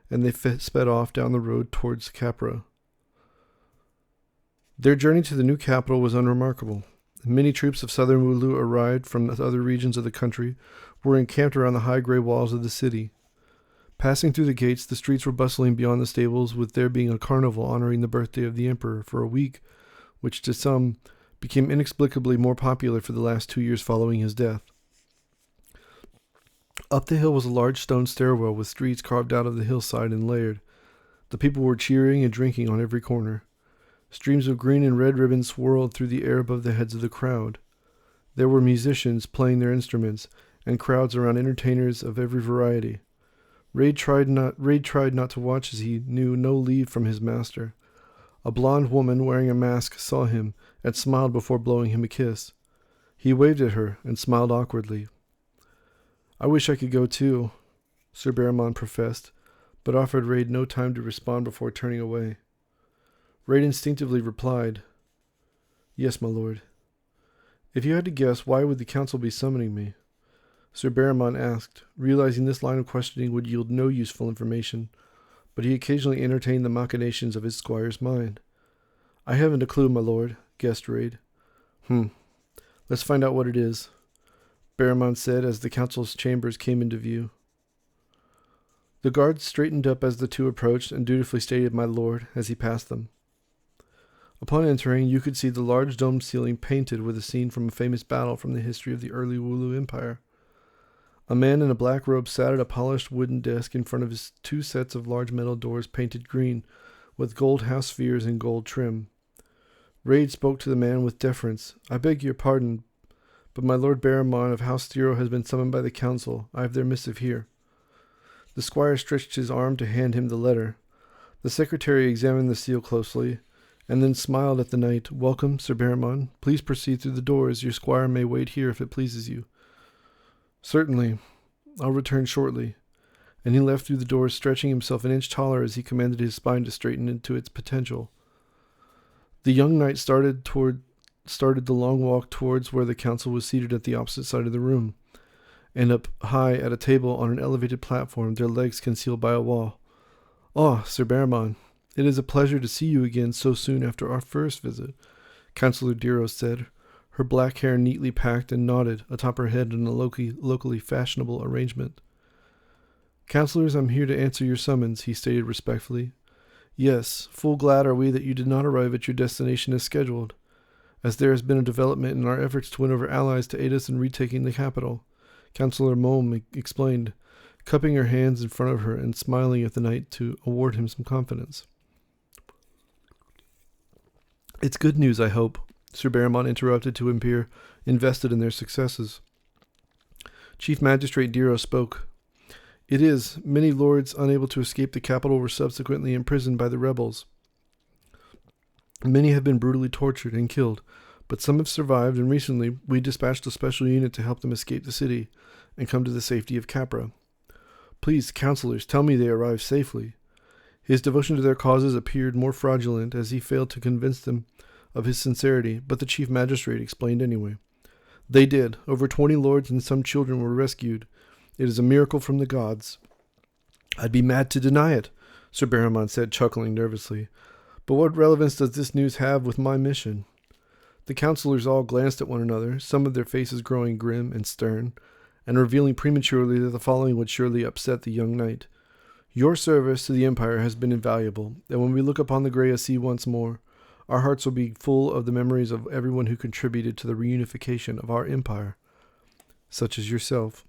and they sped off down the road towards Capra. Their journey to the new capital was unremarkable. Many troops of southern Woulou arrived from the other regions of the country, were encamped around the high grey walls of the city. Passing through the gates, the streets were bustling beyond the stables, with there being a carnival honoring the birthday of the emperor for a week, which to some became inexplicably more popular for the last 2 years following his death. Up the hill was a large stone stairwell with streets carved out of the hillside and layered. The people were cheering and drinking on every corner. Streams of green and red ribbons swirled through the air above the heads of the crowd. There were musicians playing their instruments, and crowds around entertainers of every variety. Raid tried not to watch, as he knew no leave from his master. A blonde woman wearing a mask saw him and smiled before blowing him a kiss. He waved at her and smiled awkwardly. I wish I could go too, Sir Baramon professed, but offered Raid no time to respond before turning away. Raid instinctively replied, Yes, my lord. If you had to guess, why would the council be summoning me? Sir Baramon asked, realizing this line of questioning would yield no useful information, but he occasionally entertained the machinations of his squire's mind. I haven't a clue, my lord, guessed Raid. Let's find out what it is, Baramon said as the council's chambers came into view. The guards straightened up as the two approached and dutifully stated my lord as he passed them. Upon entering, you could see the large domed ceiling painted with a scene from a famous battle from the history of the early Woulou Empire. A man in a black robe sat at a polished wooden desk in front of his 2 sets of large metal doors painted green, with gold house spheres and gold trim. Raid spoke to the man with deference. I beg your pardon, but my Lord Baramon of House Thero has been summoned by the council. I have their missive here. The squire stretched his arm to hand him the letter. The secretary examined the seal closely, and then smiled at the knight. Welcome, Sir Baramon. Please proceed through the doors. Your squire may wait here if it pleases you. Certainly. I'll return shortly. And he left through the doors, stretching himself an inch taller as he commanded his spine to straighten into its potential. The young knight started the long walk towards where the council was seated at the opposite side of the room, and up high at a table on an elevated platform, their legs concealed by a wall. Ah, Sir Baramon, it is a pleasure to see you again so soon after our first visit, Councillor Dero said, her black hair neatly packed and knotted atop her head in a locally fashionable arrangement. Councillors, I'm here to answer your summons, he stated respectfully. Yes, full glad are we that you did not arrive at your destination as scheduled, as there has been a development in our efforts to win over allies to aid us in retaking the capital, Councillor Maume explained, cupping her hands in front of her and smiling at the knight to award him some confidence. It's good news, I hope, Sir Baramon interrupted to appear invested in their successes. Chief Magistrate Dero spoke. It is. Many lords unable to escape the capital were subsequently imprisoned by the rebels. Many have been brutally tortured and killed, but some have survived, and recently we dispatched a special unit to help them escape the city and come to the safety of Capra. Please, councillors, tell me they arrived safely. His devotion to their causes appeared more fraudulent as he failed to convince them of his sincerity, but the chief magistrate explained anyway. They did. Over 20 lords and some children were rescued. It is a miracle from the gods. I'd be mad to deny it, Sir Baramon said, chuckling nervously. But what relevance does this news have with my mission? The councillors all glanced at one another, some of their faces growing grim and stern, and revealing prematurely that the following would surely upset the young knight. Your service to the Empire has been invaluable, and when we look upon the Grey Sea once more, our hearts will be full of the memories of everyone who contributed to the reunification of our empire, such as yourself.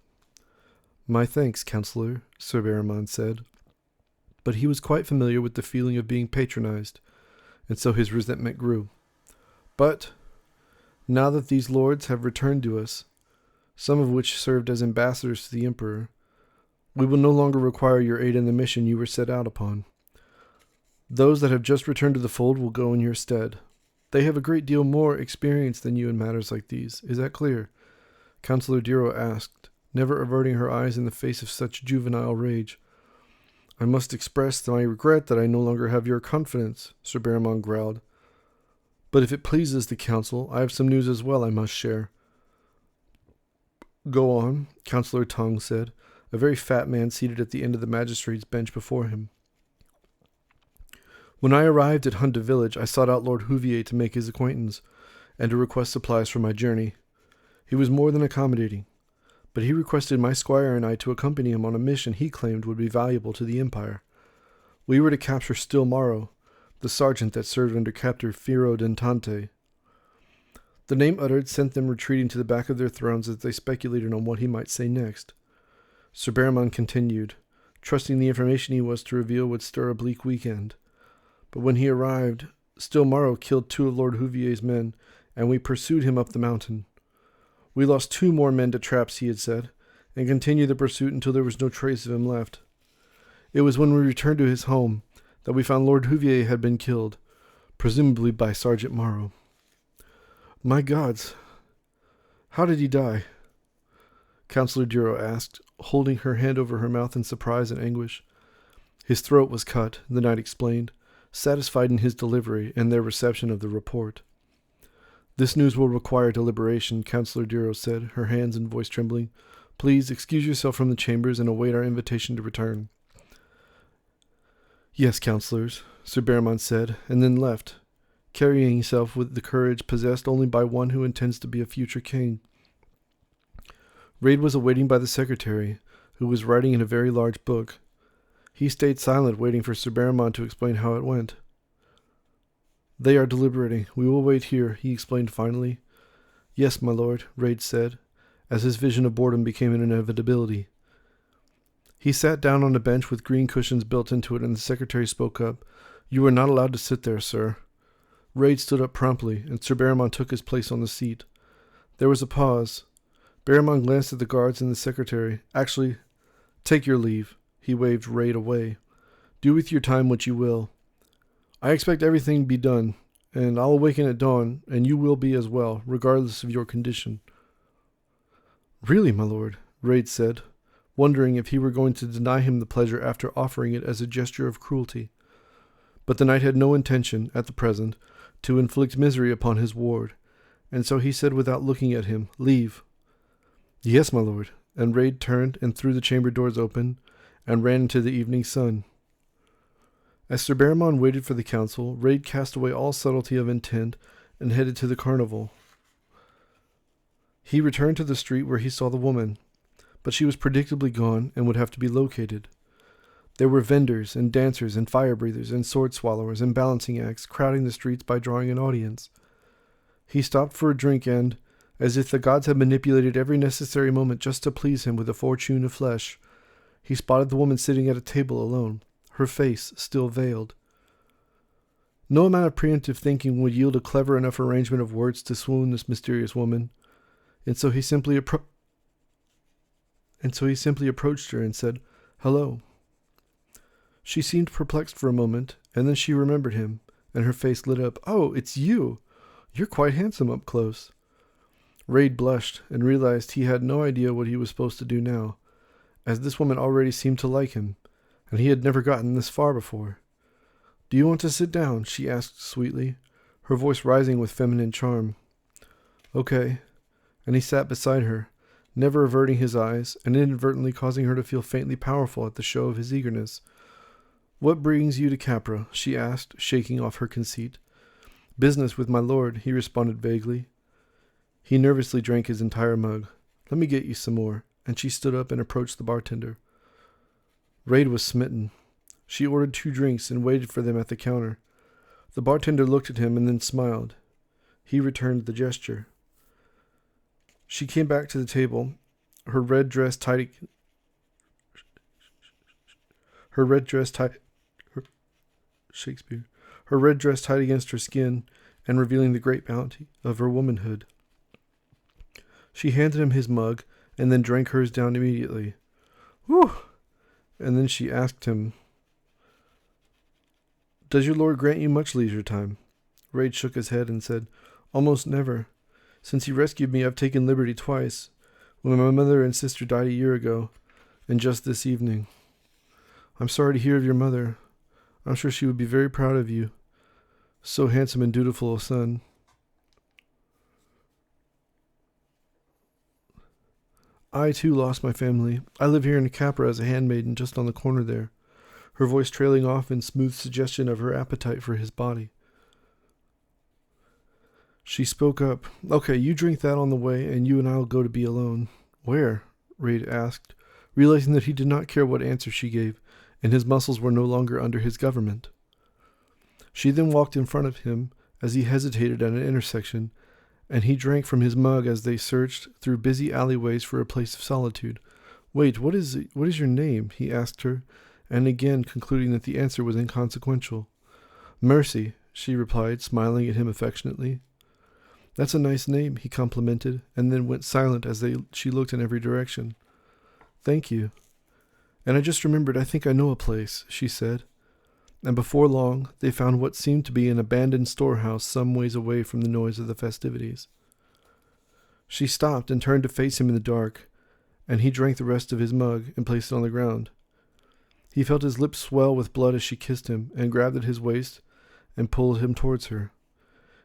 My thanks, Councillor, Sir Baramon said. But he was quite familiar with the feeling of being patronized, and so his resentment grew. But, now that these lords have returned to us, some of which served as ambassadors to the Emperor, we will no longer require your aid in the mission you were set out upon. Those that have just returned to the fold will go in your stead. They have a great deal more experience than you in matters like these. Is that clear? Councillor Diro asked, never averting her eyes in the face of such juvenile rage. I must express my regret that I no longer have your confidence, Sir Barrymon growled. But if it pleases the council, I have some news as well I must share. Go on, Councillor Tongue said, a very fat man seated at the end of the magistrate's bench before him. When I arrived at Hunter village, I sought out Lord Houvier to make his acquaintance, and to request supplies for my journey. He was more than accommodating, but he requested my squire and I to accompany him on a mission he claimed would be valuable to the Empire. We were to capture Still Morrow, the sergeant that served under Captain Firo d'Entante. The name uttered sent them retreating to the back of their thrones as they speculated on what he might say next. Sir Barrymon continued, trusting the information he was to reveal would stir a bleak weekend. But when he arrived, Still Morrow killed 2 of Lord Houvier's men, and we pursued him up the mountain. We lost 2 more men to traps, he had said, and continued the pursuit until there was no trace of him left. It was when we returned to his home that we found Lord Houvier had been killed, presumably by Sergeant Morrow. My gods, how did he die? Councillor Duro asked, holding her hand over her mouth in surprise and anguish. His throat was cut, the knight explained, satisfied in his delivery and their reception of the report. This news will require deliberation, Councillor Duro said, her hands and voice trembling. Please excuse yourself from the chambers and await our invitation to return. Yes, councillors, Sir Barrymon said, and then left, carrying himself with the courage possessed only by one who intends to be a future king. Raid was awaiting by the secretary, who was writing in a very large book. He stayed silent, waiting for Sir Barrymon to explain how it went. They are deliberating. We will wait here, he explained finally. Yes, my lord, Raid said, as his vision of boredom became an inevitability. He sat down on a bench with green cushions built into it, and the secretary spoke up. You are not allowed to sit there, sir. Raid stood up promptly, and Sir Barrymon took his place on the seat. There was a pause. Barrymon glanced at the guards and the secretary. Actually, take your leave. He waved Raid away. Do with your time what you will. I expect everything to be done, and I'll awaken at dawn, and you will be as well, regardless of your condition. Really, my lord, Raid said, wondering if he were going to deny him the pleasure after offering it as a gesture of cruelty. But the knight had no intention, at the present, to inflict misery upon his ward, and so he said without looking at him, Leave. Yes, my lord, and Raid turned and threw the chamber doors open, and ran into the evening sun. As Sir Barrymon waited for the council, Raid cast away all subtlety of intent and headed to the carnival. He returned to the street where he saw the woman, but she was predictably gone and would have to be located. There were vendors and dancers and fire-breathers and sword-swallowers and balancing acts crowding the streets by drawing an audience. He stopped for a drink and, as if the gods had manipulated every necessary moment just to please him with a fortune of flesh, he spotted the woman sitting at a table alone, her face still veiled. No amount of preemptive thinking would yield a clever enough arrangement of words to swoon this mysterious woman, and so he simply approached her and said, Hello. She seemed perplexed for a moment, and then she remembered him, and her face lit up. Oh, it's you! You're quite handsome up close. Raid blushed, and realized he had no idea what he was supposed to do now, as this woman already seemed to like him, and he had never gotten this far before. Do you want to sit down? She asked sweetly, her voice rising with feminine charm. Okay. And he sat beside her, never averting his eyes, and inadvertently causing her to feel faintly powerful at the show of his eagerness. What brings you to Capra? She asked, shaking off her conceit. Business with my lord, he responded vaguely. He nervously drank his entire mug. Let me get you some more, and she stood up and approached the bartender. Raid was smitten. She ordered 2 drinks and waited for them at the counter. The bartender looked at him and then smiled. He returned the gesture. She came back to the table, her red dress tight against her skin and revealing the great bounty of her womanhood. She handed him his mug and then drank hers down immediately. Whew! And then she asked him, Does your lord grant you much leisure time? Raid shook his head and said, "Almost never. Since he rescued me, I've taken liberty twice. When my mother and sister died a year ago, and just this evening. I'm sorry to hear of your mother. I'm sure she would be very proud of you. So handsome and dutiful a son." "I, too, lost my family. I live here in Capra as a handmaiden just on the corner there," her voice trailing off in smooth suggestion of her appetite for his body. She spoke up. "Okay, you drink that on the way, and you and I'll go to be alone." "Where?" Raid asked, realizing that he did not care what answer she gave, and his muscles were no longer under his government. She then walked in front of him as he hesitated at an intersection, and he drank from his mug as they searched through busy alleyways for a place of solitude. "Wait, what is your name?" he asked her, and again concluding that the answer was inconsequential. "Mercy," she replied, smiling at him affectionately. "That's a nice name," he complimented, and then went silent as she looked in every direction. "Thank you. And I just remembered, I think I know a place," she said. And before long, they found what seemed to be an abandoned storehouse some ways away from the noise of the festivities. She stopped and turned to face him in the dark, and he drank the rest of his mug and placed it on the ground. He felt his lips swell with blood as she kissed him and grabbed at his waist and pulled him towards her.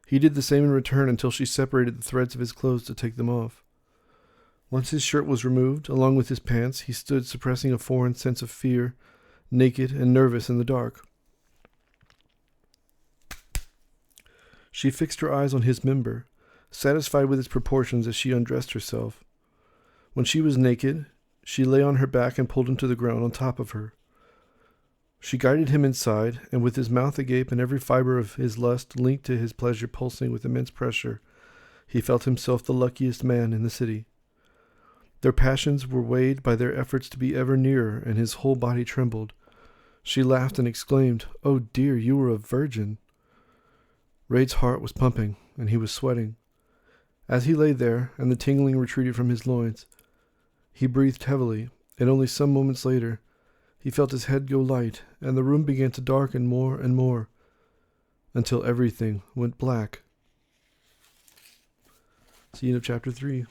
He did the same in return until she separated the threads of his clothes to take them off. Once his shirt was removed, along with his pants, he stood suppressing a foreign sense of fear, naked and nervous in the dark. She fixed her eyes on his member, satisfied with its proportions as she undressed herself. When she was naked, she lay on her back and pulled him to the ground on top of her. She guided him inside, and with his mouth agape and every fiber of his lust linked to his pleasure pulsing with immense pressure, he felt himself the luckiest man in the city. Their passions were weighed by their efforts to be ever nearer, and his whole body trembled. She laughed and exclaimed, "Oh dear, you were a virgin." Raid's heart was pumping, and he was sweating. As he lay there, and the tingling retreated from his loins, he breathed heavily, and only some moments later, he felt his head go light, and the room began to darken more and more, until everything went black. See you in chapter 3.